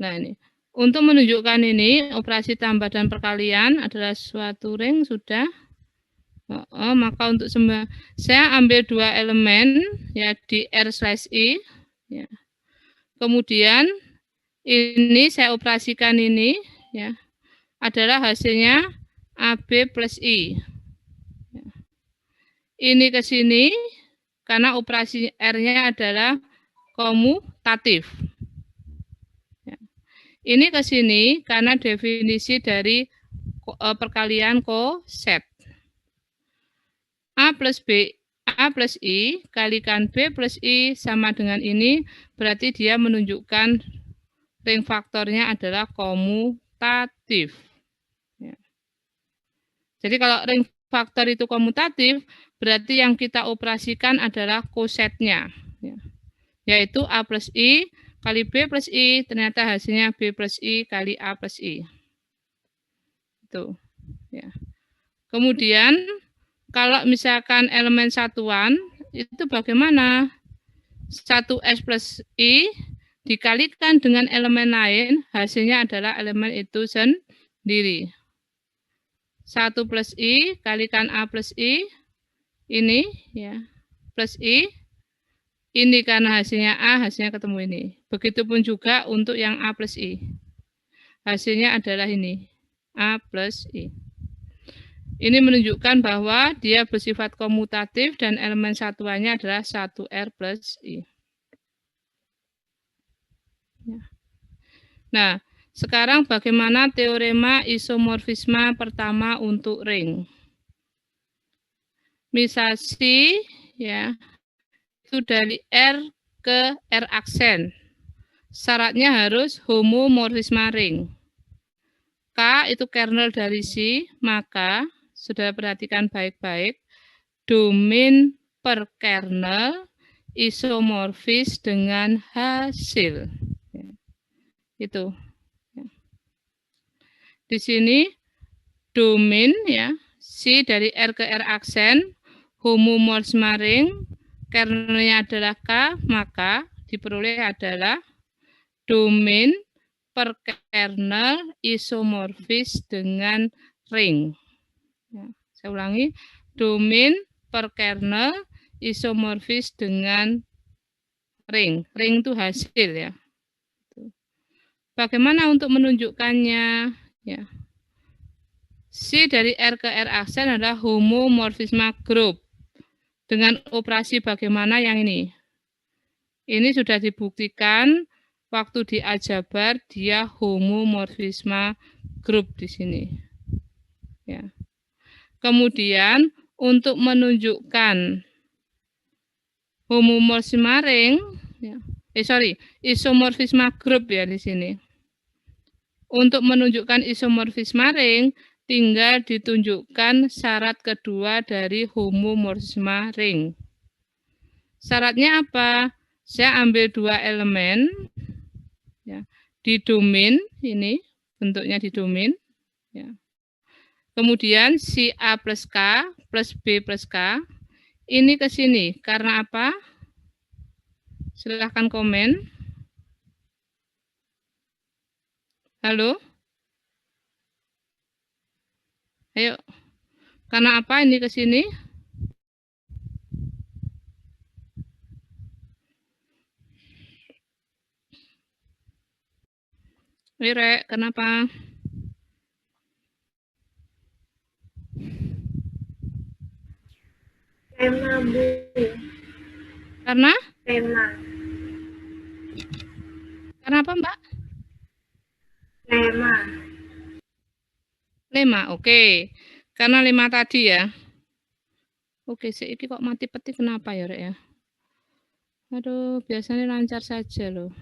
Nah, ini. Untuk menunjukkan ini, operasi tambah dan perkalian adalah suatu ring sudah. Maka untuk saya ambil dua elemen ya di R/I ya. Kemudian ini saya operasikan ini ya. Adalah hasilnya AB plus I. Ya. Ini ke sini karena operasi R-nya adalah komutatif. Ya. Ini ke sini karena definisi dari perkalian koset. A plus I kalikan B plus I sama dengan ini, berarti dia menunjukkan ring faktornya adalah komutatif. Ya. Jadi kalau ring faktor itu komutatif, berarti yang kita operasikan adalah kosetnya. Ya. Yaitu A plus I kali B plus I, ternyata hasilnya B plus I kali A plus I. Itu. Ya. Kemudian, kalau misalkan elemen satuan, itu bagaimana? 1S plus I dikalikan dengan elemen lain, hasilnya adalah elemen itu sendiri. 1 plus I kalikan A plus I, ini ya, plus I, ini karena hasilnya A, hasilnya ketemu ini. Begitupun juga untuk yang A plus I. Hasilnya adalah ini, A plus I. Ini menunjukkan bahwa dia bersifat komutatif dan elemen satuannya adalah 1R plus I. Ya. Nah, sekarang bagaimana teorema isomorfisme pertama untuk ring? Misasi ya, itu dari R ke R aksen. Syaratnya harus homomorfisme ring. K itu kernel dari C, maka sudah perhatikan baik-baik, domain per kernel isomorfis dengan hasil. Ya. Itu. Ya. Di sini domain ya, C dari R ke R aksen, homomorfisme ring, kernelnya adalah K, maka diperoleh adalah domain per kernel isomorfis dengan ring. Ya, saya ulangi, domain per kernel isomorfis dengan ring. Ring itu hasil ya. Bagaimana untuk menunjukkannya? Ya. C dari R ke R aksen adalah homomorfisme grup. Dengan operasi bagaimana yang ini? Ini sudah dibuktikan waktu di aljabar dia homomorfisme grup di sini. Ya. Kemudian untuk menunjukkan homomorfisme ring, ya, isomorfisme grup ya di sini. Untuk menunjukkan isomorfisme ring, tinggal ditunjukkan syarat kedua dari homomorfisme ring. Syaratnya apa? Saya ambil dua elemen ya, di domain ini, bentuknya di domain. Ya. Kemudian si A plus K plus B plus K, ini ke sini. Karena apa? Silahkan komen. Halo? Ayo. Karena apa ini ke sini? Rek, kenapa? Lemma, Bu. Karena? Lemma. Karena apa, Mbak? Lemma. Lema, oke. Karena lema tadi ya. Oke, ini kok mati peti kenapa ya, Rek ya? Aduh, biasanya lancar saja loh.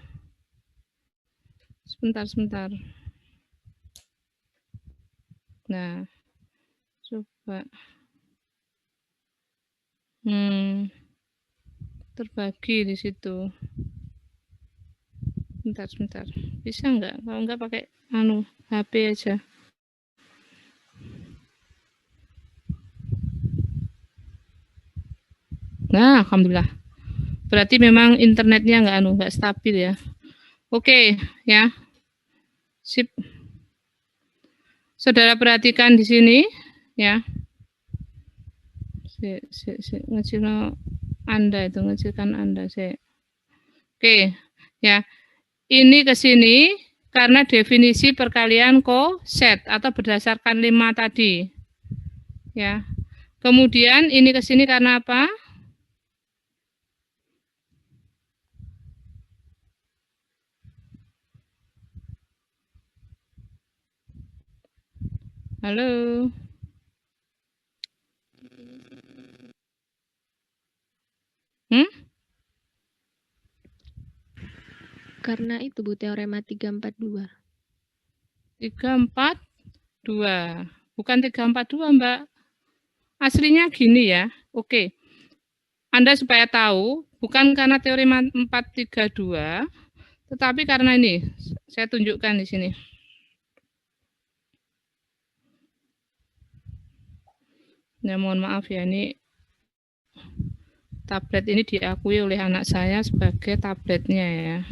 Sebentar. Nah, coba. Terbagi di situ. Sebentar. Bisa nggak? Kalau nggak pakai HP aja. Nah, alhamdulillah. Berarti memang internetnya nggak stabil ya. Oke, ya. Sip. Saudara perhatikan di sini, ya. Ngecilkan Anda. Oke, ya. Ini ke sini karena definisi perkalian koset atau berdasarkan 5 tadi. Ya. Kemudian ini ke sini karena apa? Halo. Karena itu Bu, teorema 342. 342. Bukan 342, Mbak. Aslinya gini ya. Oke. Anda supaya tahu, bukan karena teorema 432, tetapi karena ini. Saya tunjukkan di sini. Ya, mohon maaf ya, ini tablet ini diakui oleh anak saya sebagai tabletnya ya.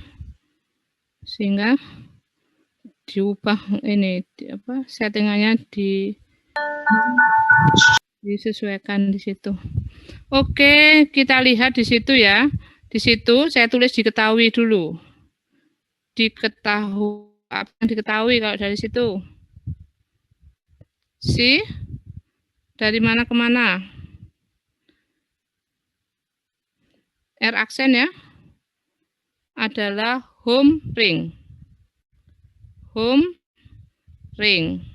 Sehingga diubah ini settingannya disesuaikan di situ. Oke, kita lihat di situ ya. Di situ saya tulis diketahui dulu. Apa yang diketahui kalau dari situ? Si dari mana ke mana? R aksen ya. Adalah home ring. Home ring.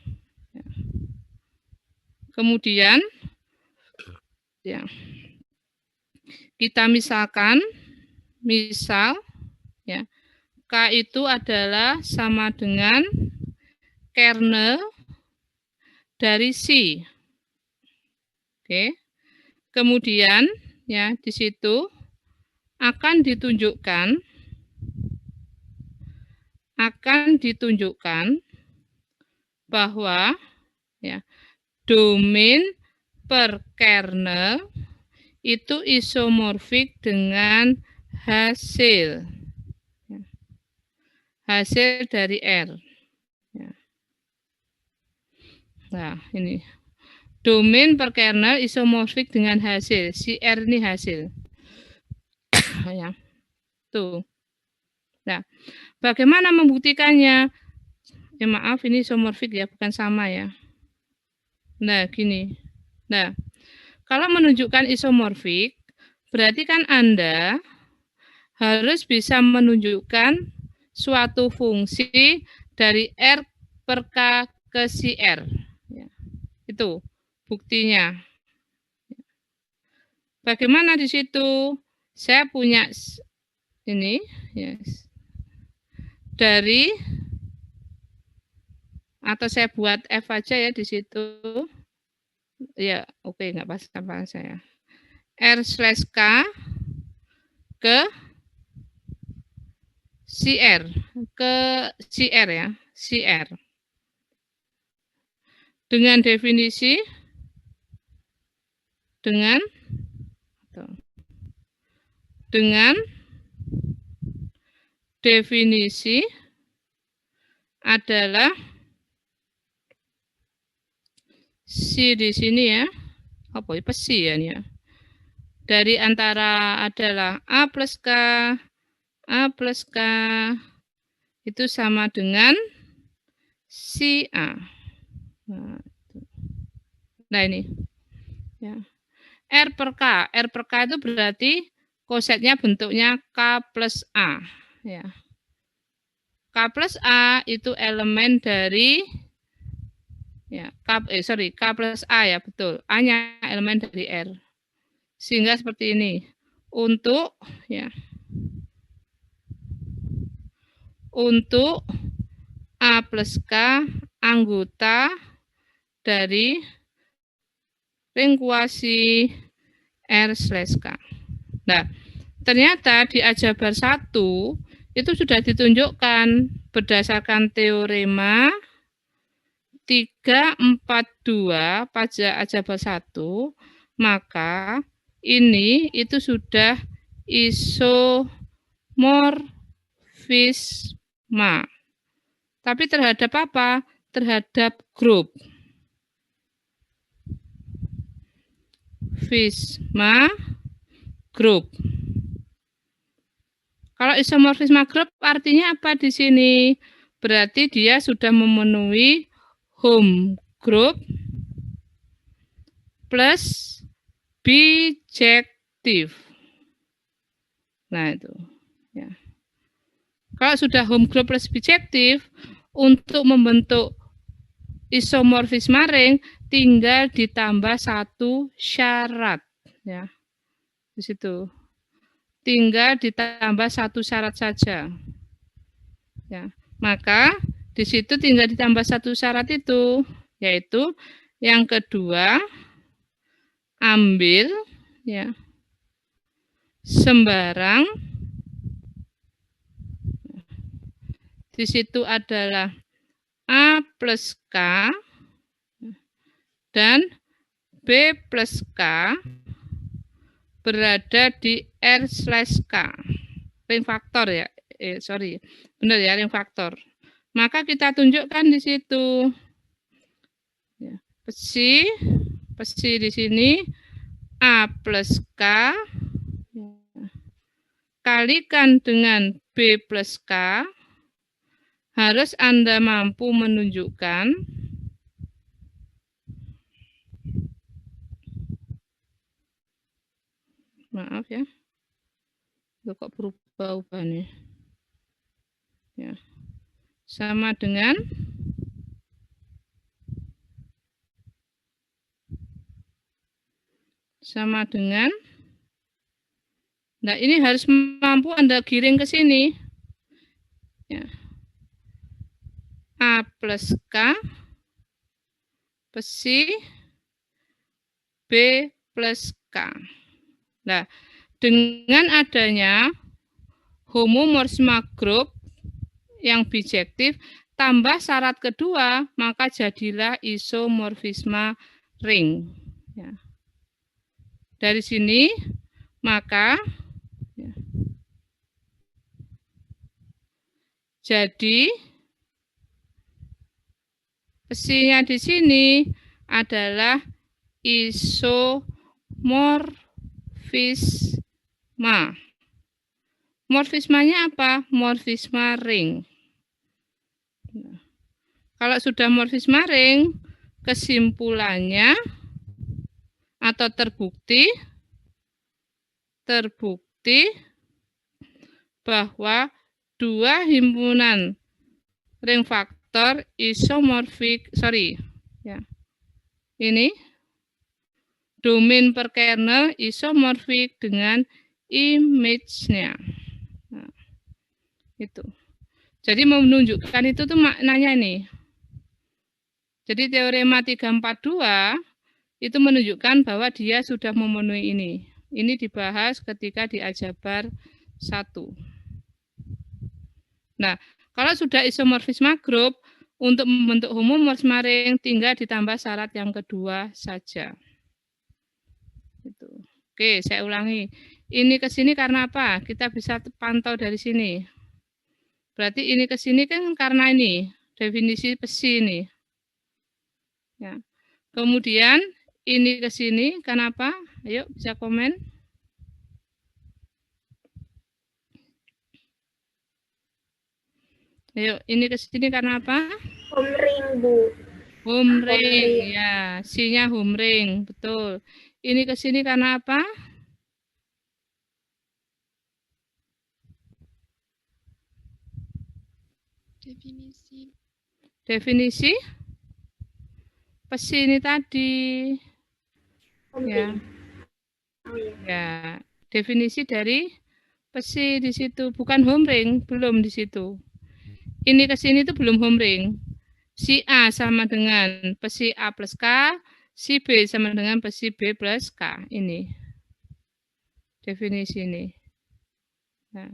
Kemudian ya. Kita misal ya. K itu adalah sama dengan kernel dari C. Oke. Kemudian ya di situ akan ditunjukkan bahwa ya domain per kernel itu isomorfik dengan hasil dari R. Nah, ini domain per kernel isomorfik dengan hasil. Si R ini hasil. Ya. Tuh. Nah, bagaimana membuktikannya? Maaf, ini isomorfik ya, bukan sama ya. Nah, gini. Nah, kalau menunjukkan isomorfik, berarti kan Anda harus bisa menunjukkan suatu fungsi dari R per K ke si R. Ya. Itu buktinya. Bagaimana di situ? Saya punya ini, yes. Dari atau saya buat F aja ya di situ. Ya, oke, nggak pas saya. R/K ke CR, ya, CR. Dengan definisi adalah si di sini ya. Apa ya? Si ya, ya. Dari antara adalah A plus K itu sama dengan si A. Nah ini ya. R per K itu berarti kosetnya bentuknya K plus A ya. K plus A itu elemen dari ya K plus A ya, betul. A-nya elemen dari R. Sehingga seperti ini. Untuk A plus K anggota dari ring kuasi R/K. Nah, ternyata di aljabar 1 itu sudah ditunjukkan berdasarkan teorema 342 pada aljabar 1, maka ini itu sudah isomorfisma. Tapi terhadap apa? Terhadap grup. Fisma grup. Kalau isomorfisme grup artinya apa di sini? Berarti dia sudah memenuhi home group plus bijektif. Nah itu. Ya. Kalau sudah home group plus bijektif, untuk membentuk isomorfisme ring tinggal ditambah satu syarat. Ya. Di situ. Tinggal ditambah satu syarat saja. Ya, maka di situ tinggal ditambah satu syarat itu, yaitu yang kedua, ambil ya sembarang. Di situ adalah A plus K dan B plus K berada di R/K, ring faktor ya, benar ya, ring faktor. Maka kita tunjukkan di situ, ya, pesi di sini A plus K kalikan dengan B plus K, harus Anda mampu menunjukkan maaf ya, itu kok berubah-ubah nih. Ya. Sama dengan nah ini harus mampu Anda giring ke sini. Ya. A plus K pesi B plus K. Nah, dengan adanya homomorfisme grup yang bijektif tambah syarat kedua, maka jadilah isomorfisme ring. Ya. Dari sini, maka ya, jadi pesinya di sini adalah isomorfisme. Morfismanya apa? Morfisme ring. Kalau sudah morfisme ring, kesimpulannya atau terbukti bahwa dua himpunan ring faktor isomorfik, ini domain per kernel isomorfik dengan image-nya. Nah, itu. Jadi menunjukkan itu tuh maknanya nih. Jadi teorema 342 itu menunjukkan bahwa dia sudah memenuhi ini. Ini dibahas ketika di aljabar 1. Nah, kalau sudah isomorfisme grup, untuk membentuk homomorfisme ring tinggal ditambah syarat yang kedua saja. Itu. Oke, saya ulangi. Ini ke sini karena apa? Kita bisa pantau dari sini. Berarti ini ke sini kan karena ini, definisi pesi ini. Ya. Kemudian ini ke sini kenapa? Ayo bisa komen. Ayo, ini ke sini karena apa? Home ring, Bu. Home ring, ya. C-nya home ring, betul. Ini ke sini karena apa? Definisi pesi ini tadi. Ya. Ya, definisi dari pesi di situ, bukan home ring, belum di situ. Ini ke sini itu belum home ring. Si A sama dengan pesi A plus K, si B sama dengan pesi B plus K. Ini definisi ini. Nah,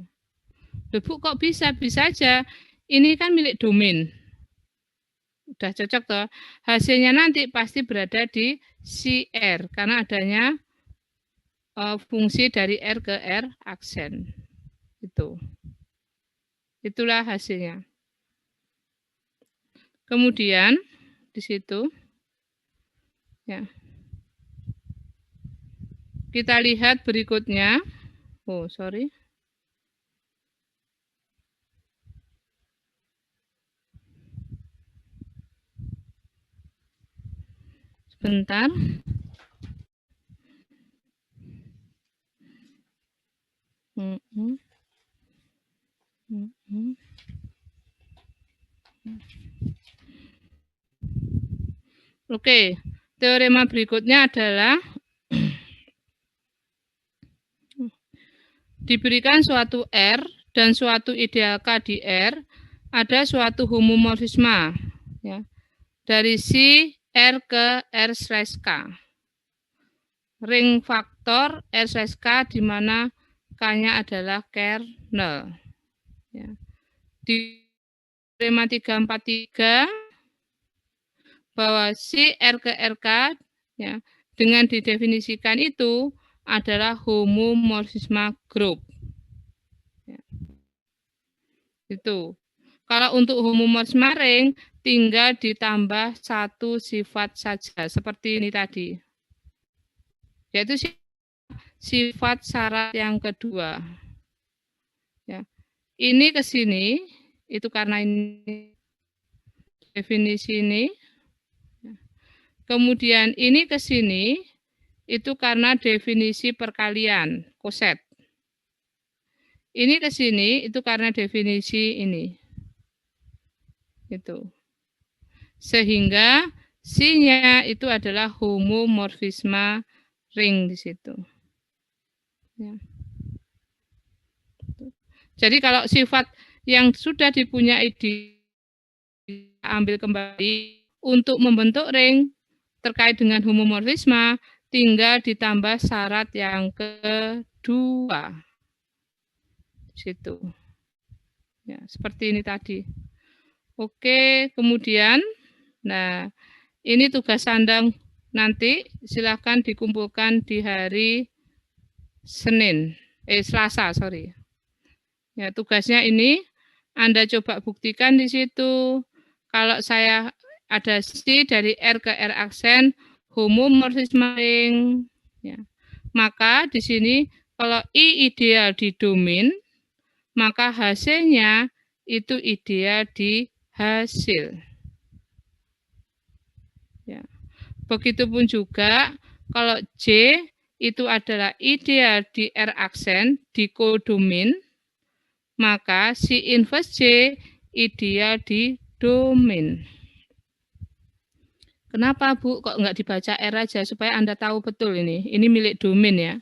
Bu, kok bisa? Bisa aja. Ini kan milik domain. Udah cocok toh. Hasilnya nanti pasti berada di si R karena adanya fungsi dari R ke R aksen. Itulah hasilnya. Kemudian di situ ya. Kita lihat berikutnya. Oh, sorry. Sebentar. Oke, teorema berikutnya adalah diberikan suatu R dan suatu ideal K di R, ada suatu homomorfisme ya, dari si R ke R/K. Ring faktor R/K di mana K-nya adalah kernel. Ya. Di teorema 343 bahwa si R ke RK ya, dengan didefinisikan itu adalah homomorfisme grup. Ya. Itu. Kalau untuk homomorfisme ring tinggal ditambah satu sifat saja seperti ini tadi. Yaitu sifat syarat yang kedua. Ya. Ini ke sini itu karena ini definisi ini. Kemudian ini ke sini, itu karena definisi perkalian, koset. Ini ke sini, itu karena definisi ini. Itu. Sehingga C-nya itu adalah homomorfisme ring di situ. Ya. Jadi kalau sifat yang sudah dipunyai diambil kembali untuk membentuk ring, terkait dengan homomorfisme, tinggal ditambah syarat yang kedua. Situ. Ya, seperti ini tadi. Oke, kemudian, nah ini tugas sandang nanti silakan dikumpulkan di hari Selasa, sorry. Ya, tugasnya ini Anda coba buktikan di situ. Kalau saya ada C dari R ke R aksen homomorfisme ring, ya. Maka di sini kalau I ideal di domain, maka hasilnya itu ideal di hasil. Ya. Begitupun juga kalau J itu adalah ideal di R aksen di kodomain, maka si inverse J ideal di domain. Kenapa Bu kok nggak dibaca R aja supaya Anda tahu betul ini. Ini milik domain ya.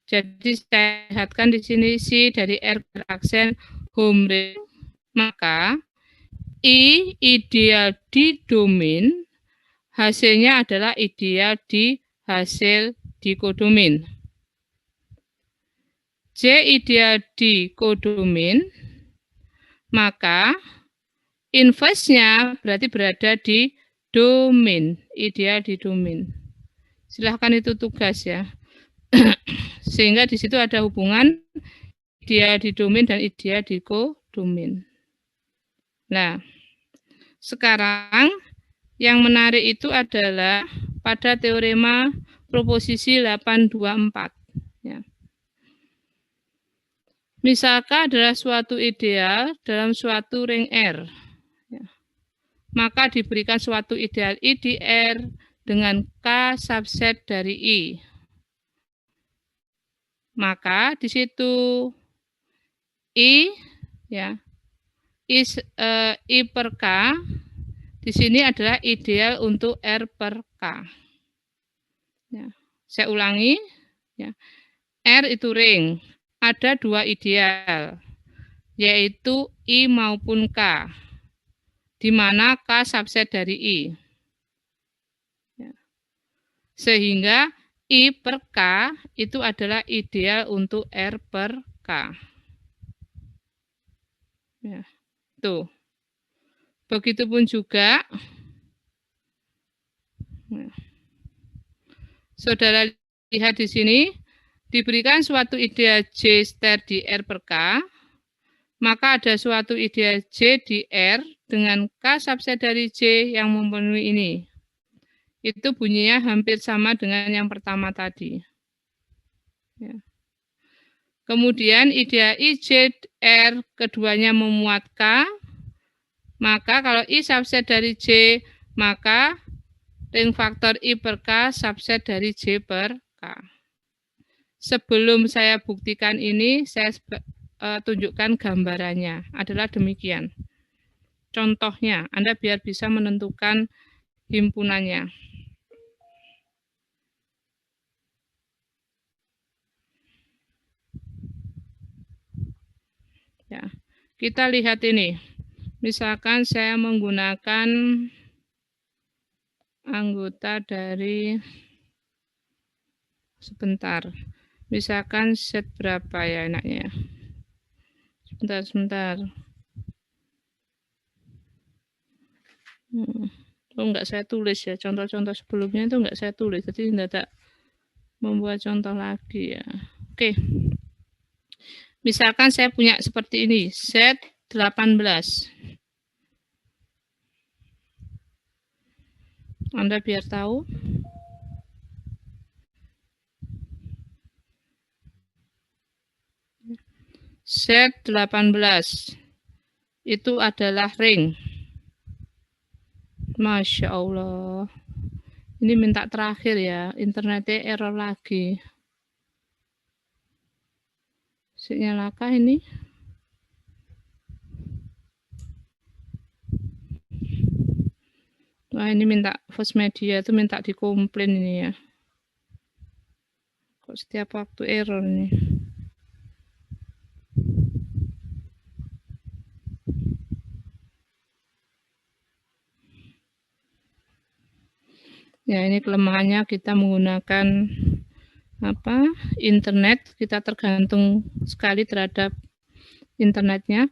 Jadi saya lihatkan di sini si dari R aksen home ring, maka I ideal di domain, hasilnya adalah ideal di hasil di kodomain. J ideal di kodomain, maka inverse-nya berarti berada di domain, ideal di domain. Silahkan itu tugas ya. Sehingga di situ ada hubungan ideal di domain dan ideal di kodomain. Nah, sekarang yang menarik itu adalah pada teorema proposisi 824. Ya. Misalkan adalah suatu ideal dalam suatu ring R. Maka diberikan suatu ideal I di R dengan K subset dari I. Maka di situ I ya I per K di sini adalah ideal untuk R per K. Ya, saya ulangi ya. R itu ring, ada dua ideal yaitu I maupun K. di mana K subset dari I. Ya. Sehingga I per K itu adalah ideal untuk R per K. Ya. Tuh. Begitupun juga, saudara lihat di sini, diberikan suatu ideal J star di R per K, maka ada suatu ideal J di R dengan K subset dari J yang memenuhi ini. Itu bunyinya hampir sama dengan yang pertama tadi. Ya. Kemudian ideal IJ R keduanya memuat K, maka kalau I subset dari J, maka ring faktor I per K subset dari J per K. Sebelum saya buktikan ini, saya tunjukkan gambarannya. Adalah demikian. Contohnya, Anda biar bisa menentukan himpunannya. Ya, kita lihat ini. Misalkan saya menggunakan anggota dari, sebentar, misalkan set berapa ya enaknya? Sebentar. Oh, enggak saya tulis ya, contoh-contoh sebelumnya itu enggak saya tulis, jadi tidak membuat contoh lagi ya. Oke. Misalkan saya punya seperti ini, set 18. Anda biar tahu. Set 18 itu adalah ring. Masya Allah. Ini minta terakhir ya, internetnya error lagi. Nyalakah ini? Wah, ini minta First Media itu minta dikomplain ini ya. Kok setiap waktu error nih? Ya, ini kelemahannya kita menggunakan internet, kita tergantung sekali terhadap internetnya.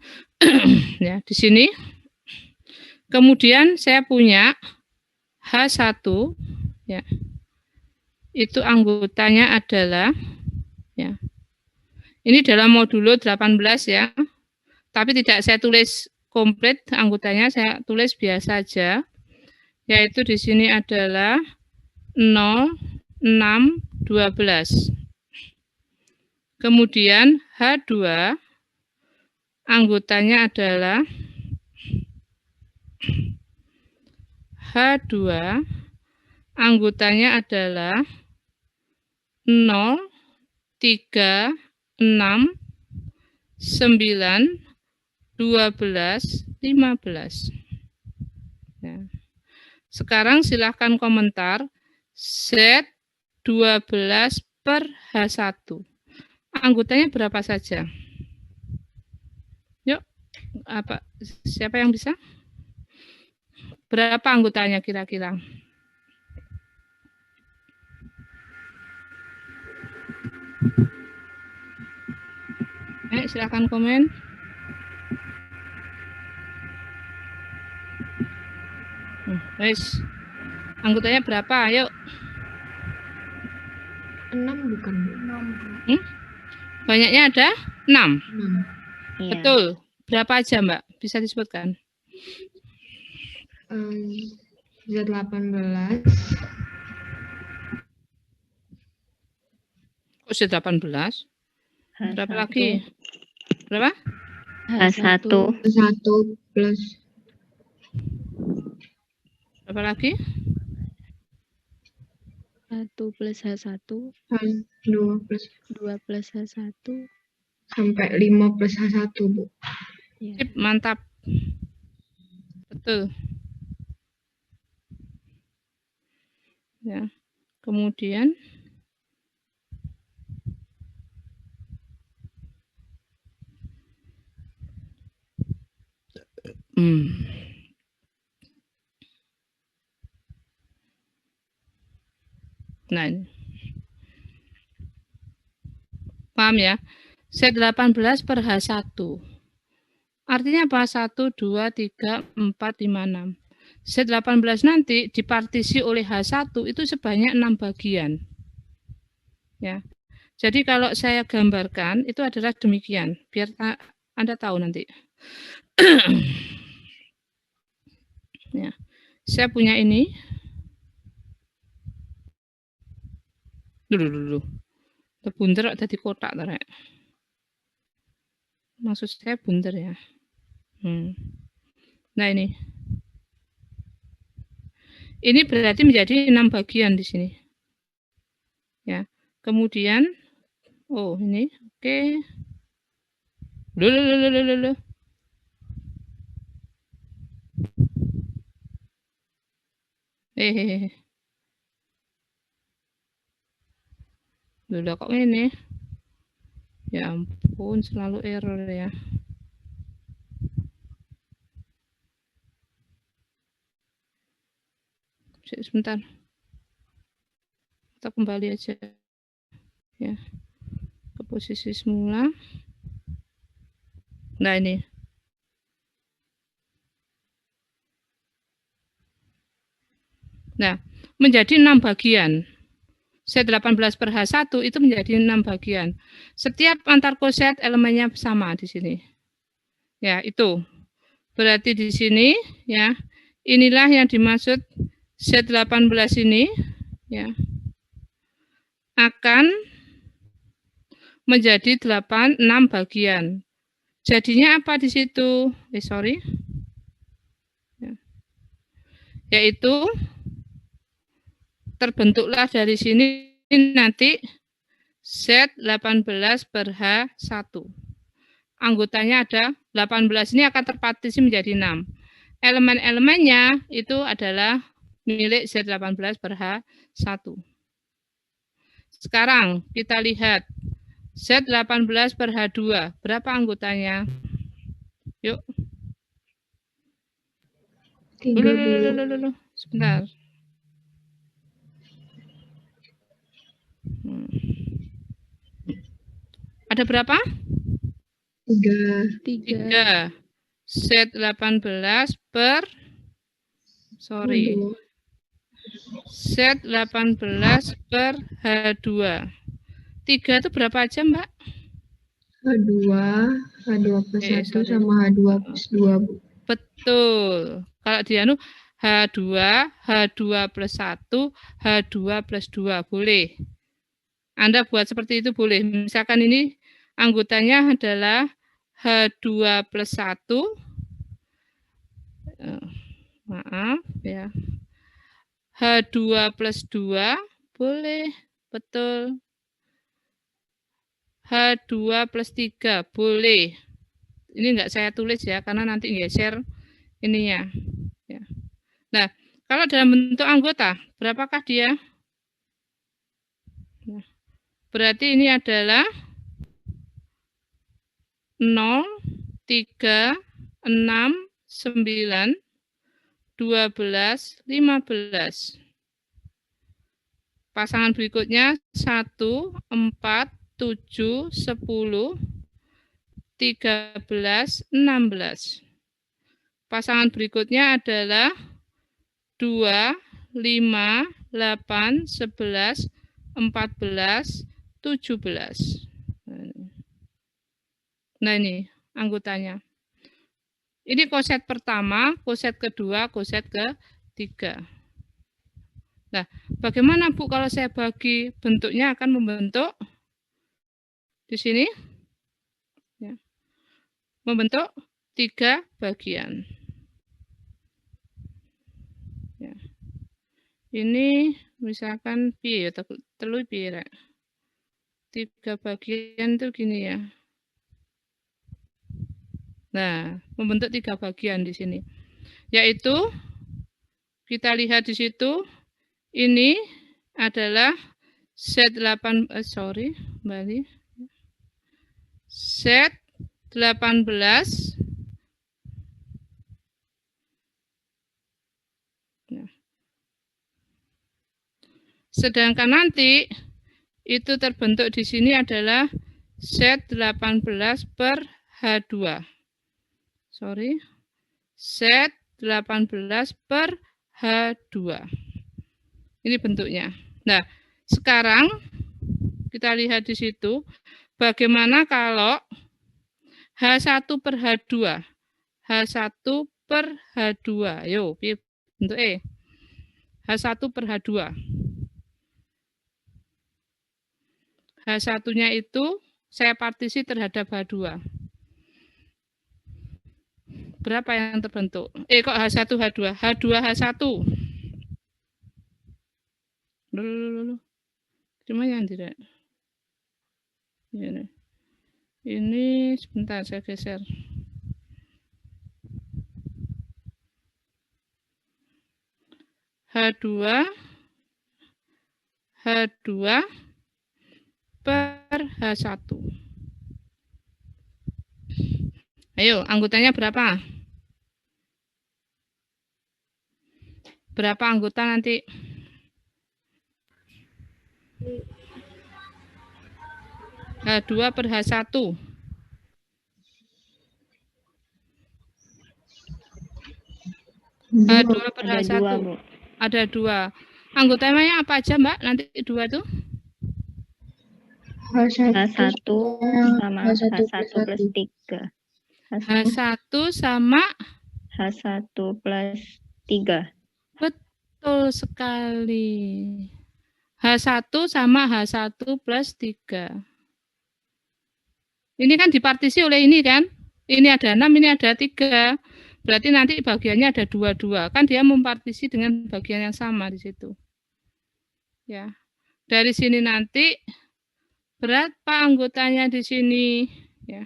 Ya, di sini. Kemudian saya punya H1 ya. Itu anggotanya adalah ya. Ini dalam modulo 18 ya. Tapi tidak saya tulis komplit anggotanya, saya tulis biasa saja. Yaitu di sini adalah 0, 6, 12. Kemudian H2 anggotanya adalah H2 anggotanya adalah 0, 3, 6, 9, 12, 15. Ya. Sekarang silahkan komentar set 12 per H1. Anggotanya berapa saja? Yuk, siapa yang bisa? Berapa anggotanya kira-kira? Silakan komen. Guys, anggotanya berapa? Ayo. 6 bukan? 6. Banyaknya ada 6. Iya. Betul. Berapa aja, Mbak? Bisa disebutkan? Z18. Kok Z18? Berapa lagi? Berapa? H1 plus. Berapa lagi? 1 plus H1. 2 plus. 2 plus H1. Sampai 5 plus H1, Bu. Ya. Mantap. Betul. Ya. Kemudian Nah, ini. Paham ya? Set 18 per H1. Artinya apa? 1, 2, 3, 4, 5, 6. Set 18 nanti dipartisi oleh H1 itu sebanyak 6 bagian. Ya. Jadi kalau saya gambarkan itu adalah demikian, biar Anda tahu nanti. Ya. Saya punya ini. Dulu. Bunder ada di kotak tarik. Maksud saya bunder ya. Nah ini. Ini berarti menjadi 6 bagian di sini. Ya. Kemudian oh ini oke. Loh. Loh kok ini? Ya ampun, selalu error ya. Sebentar. Kita kembali aja ya ke posisi semula. Nah ini. Nah, menjadi 6 bagian. Set 18 per H1 itu menjadi 6 bagian. Setiap antar koset elemennya sama di sini. Ya, itu. Berarti di sini ya, inilah yang dimaksud set 18 ini ya. Akan menjadi 6 bagian. Jadinya apa di situ? Ya. Yaitu terbentuklah dari sini nanti set 18 per H1. Anggotanya ada 18, ini akan terpartisi menjadi 6. Elemen-elemennya itu adalah milik set 18 per H1. Sekarang kita lihat set 18 per H2. Berapa anggotanya? Yuk. Loh. Sebentar. Ada berapa? 3. Set 18 per set 18 per H2. 3 itu berapa aja, Mbak? H2 plus 1 sama H2 plus 2, Bu. Betul. Kalau di H2 plus 1, H2 plus 2. Boleh. Anda buat seperti itu boleh. Misalkan ini anggotanya adalah H2 plus 1. Maaf ya. H2 plus 2. Boleh. Betul. H2 plus 3. Boleh. Ini enggak saya tulis ya, karena nanti geser ininya. Ya. Nah, kalau dalam bentuk anggota, berapakah dia? Nah, berarti ini adalah 0, 3, 6, 9, 12, 15. Pasangan berikutnya 1, 4, 7, 10, 13, 16. Pasangan berikutnya adalah 2, 5, 8, 11, 14, 17. Nah ini anggotanya. Ini koset pertama, koset kedua, koset ketiga. Nah, bagaimana Bu kalau saya bagi? Bentuknya akan membentuk di sini. Ya. Membentuk 3 bagian. Ya. Ini misalkan piye telu piye rek. 3 bagian itu gini ya. Nah, membentuk 3 bagian di sini. Yaitu kita lihat di situ ini adalah set 18 set 18. Sedangkan nanti itu terbentuk di sini adalah Z18 per H2. Sorry. Z18 per H2. Ini bentuknya. Nah, sekarang kita lihat di situ bagaimana kalau H1 per H2. H1 per H2. Yo, bentuk E. H1 per H2. H1-nya itu saya partisi terhadap H2. Berapa yang terbentuk? Kok H1, H2? H2, H1. Dulu. Gimana tidak? Ini sebentar saya geser. H2 per H1. Ayo, anggotanya berapa? Berapa anggota nanti? H2 per H1. H2 per H1. Ada 2. Anggotanya apa aja, Mbak? Nanti 2 tuh? H1 sama H1 plus 3. H1 sama H1 plus 3. Betul sekali. H1 sama H1 plus 3. Ini kan dipartisi oleh ini kan? Ini ada 6, ini ada 3. Berarti nanti bagiannya ada 2. Kan dia mempartisi dengan bagian yang sama di situ. Ya. Dari sini nanti berapa anggotanya di sini? Ya.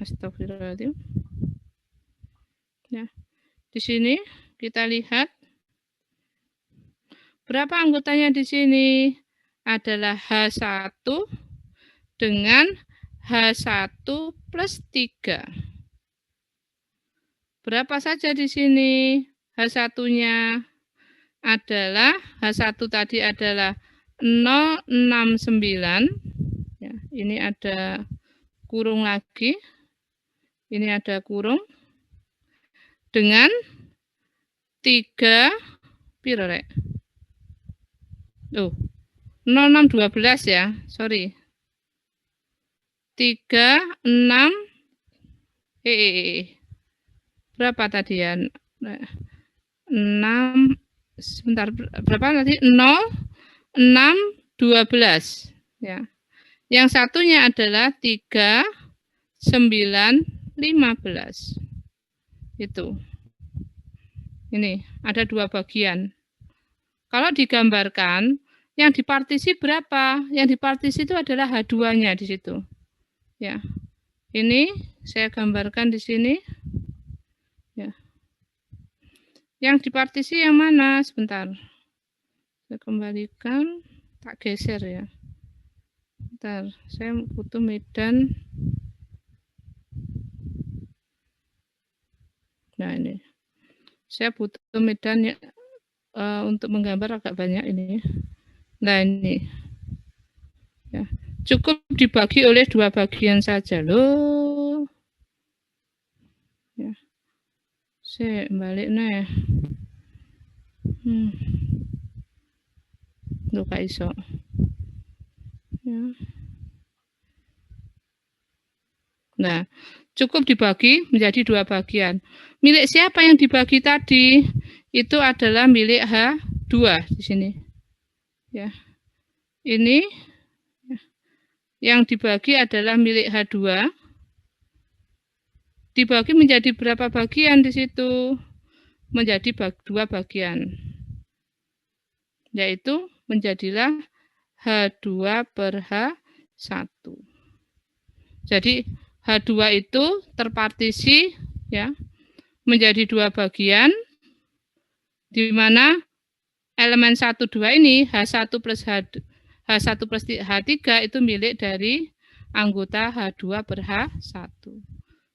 Astagfirullahaladzim. Ya. Di sini kita lihat berapa anggotanya di sini? Adalah H1 dengan H1 plus 3. Berapa saja di sini? H1-nya adalah, H1 tadi adalah 069. Ya, ini ada kurung lagi. Ini ada kurung. Dengan 3, piro rek? 0612 ya, sorry. 3, 6, berapa tadi ya? 6, sebentar, berapa tadi? 0, 6, 12. Ya. Yang satunya adalah 3, 9, 15. Itu. Ini, ada 2 bagian. Kalau digambarkan, yang dipartisi berapa? Yang dipartisi itu adalah H2-nya di situ. Ya. Ini saya gambarkan di sini. Ya. Yang dipartisi yang mana? Sebentar. Saya kembalikan, tak geser ya. Bentar, saya butuh medan. Nah, ini. Saya butuh medan ya, untuk menggambar agak banyak ini. Nah, ini. Ya. Cukup dibagi oleh 2 bagian saja loh. Ya. Saya balik nih. Loh, Kak iso. Ya. Nah, cukup dibagi menjadi 2 bagian. Milik siapa yang dibagi tadi? Itu adalah milik H2 di sini. Ya. Ini yang dibagi adalah milik H2. Dibagi menjadi berapa bagian di situ? Menjadi 2 bagian. Yaitu menjadilah H2 per H1. Jadi H2 itu terpartisi ya menjadi 2 bagian, di mana elemen 1, 2 ini H1 plus H3 itu milik dari anggota H2 per H1.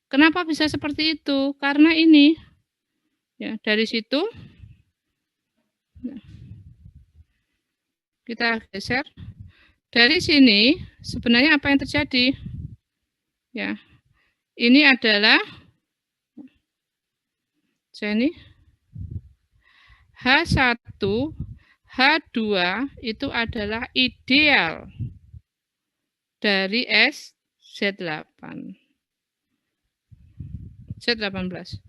Kenapa bisa seperti itu? Karena ini ya dari situ Kita geser. Dari sini sebenarnya apa yang terjadi? Ya. Ini adalah ini H1, H2 itu adalah ideal dari Z8. Z18.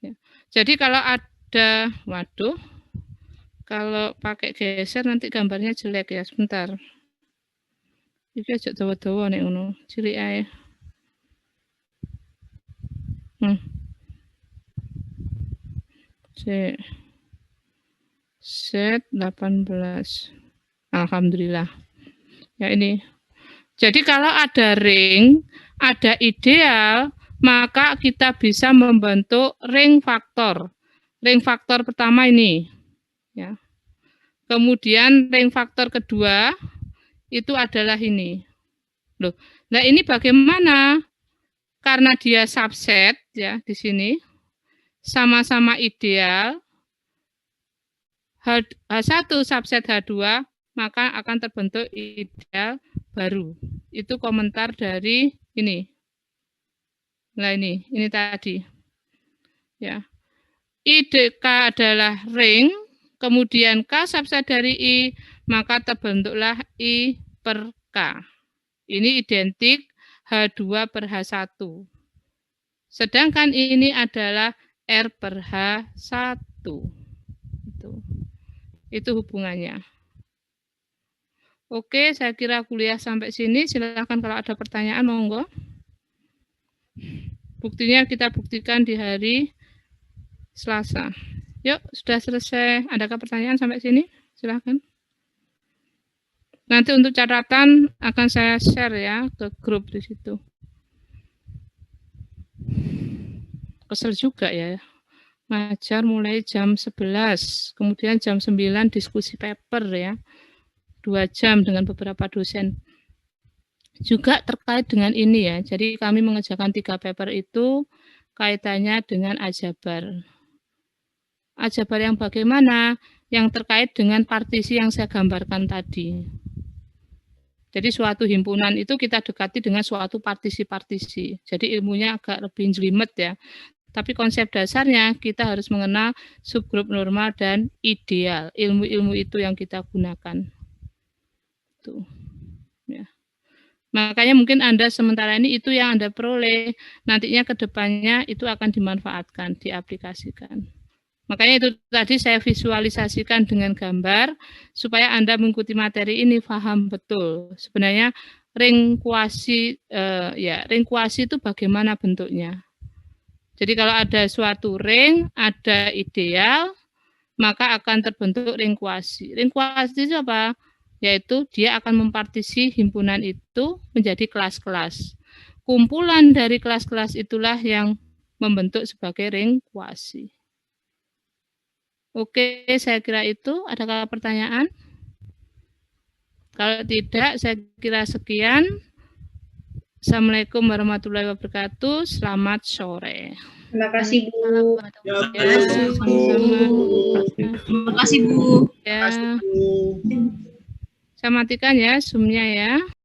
Ya. Jadi kalau ada, waduh, kalau pakai geser nanti gambarnya jelek ya, sebentar. Iki aja dawa-dawa nek ngono, cilik ae. Z18. Alhamdulillah. Ya ini. Jadi kalau ada ring, ada ideal, maka kita bisa membentuk ring faktor. Ring faktor pertama ini. Ya. Kemudian ring faktor kedua itu adalah ini. Loh. Nah, ini bagaimana? Karena dia subset ya di sini. Sama-sama ideal. H1 subset H2, maka akan terbentuk ideal baru. Itu komentar dari ini. Nah, ini tadi. Ya. IDK adalah ring, kemudian K subset dari I, maka terbentuklah I per K. Ini identik H2 per H1. Sedangkan ini adalah R per H1. Itu hubungannya. Oke, saya kira kuliah sampai sini. Silakan kalau ada pertanyaan, monggo. Buktinya kita buktikan di hari Selasa. Yuk, sudah selesai. Adakah pertanyaan sampai sini? Silakan. Nanti untuk catatan akan saya share ya ke grup di situ. Kesel juga ya. Ngajar mulai jam 11, kemudian jam 9 diskusi paper ya. 2 jam dengan beberapa dosen. Juga terkait dengan ini ya. Jadi kami mengerjakan 3 paper itu kaitannya dengan aljabar. Aljabar yang bagaimana? Yang terkait dengan partisi yang saya gambarkan tadi. Jadi suatu himpunan itu kita dekati dengan suatu partisi-partisi. Jadi ilmunya agak lebih jelimet ya. Tapi konsep dasarnya kita harus mengenal subgrup normal dan ideal. Ilmu-ilmu itu yang kita gunakan. Tuh. Ya. Makanya mungkin Anda sementara ini itu yang Anda peroleh. Nantinya ke depannya itu akan dimanfaatkan, diaplikasikan. Makanya itu tadi saya visualisasikan dengan gambar supaya Anda mengikuti materi ini paham betul. Sebenarnya ring kuasi ring kuasi itu bagaimana bentuknya. Jadi kalau ada suatu ring, ada ideal, maka akan terbentuk ring kuasi. Ring kuasi itu apa? Yaitu dia akan mempartisi himpunan itu menjadi kelas-kelas. Kumpulan dari kelas-kelas itulah yang membentuk sebagai ring kuasi. Oke, saya kira itu. Adakah pertanyaan? Kalau tidak, saya kira sekian. Assalamualaikum warahmatullahi wabarakatuh. Selamat sore. Terima kasih, Bu. Ya, sama-sama. Terima kasih, Bu. Ya. Saya matikan ya Zoom-nya ya.